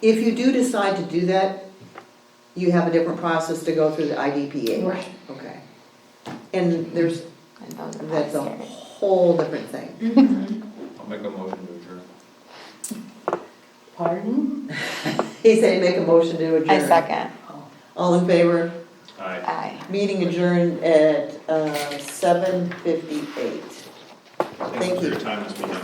If you do decide to do that, you have a different process to go through the IDPA? Right. Okay. And there's, And those are that's a scary. whole different thing. I'll make a motion to adjourn. Pardon? He said make a motion to adjourn. I second. All in favor? Aye. Aye. Meeting adjourned at 7:58. Thank you for your time this meeting.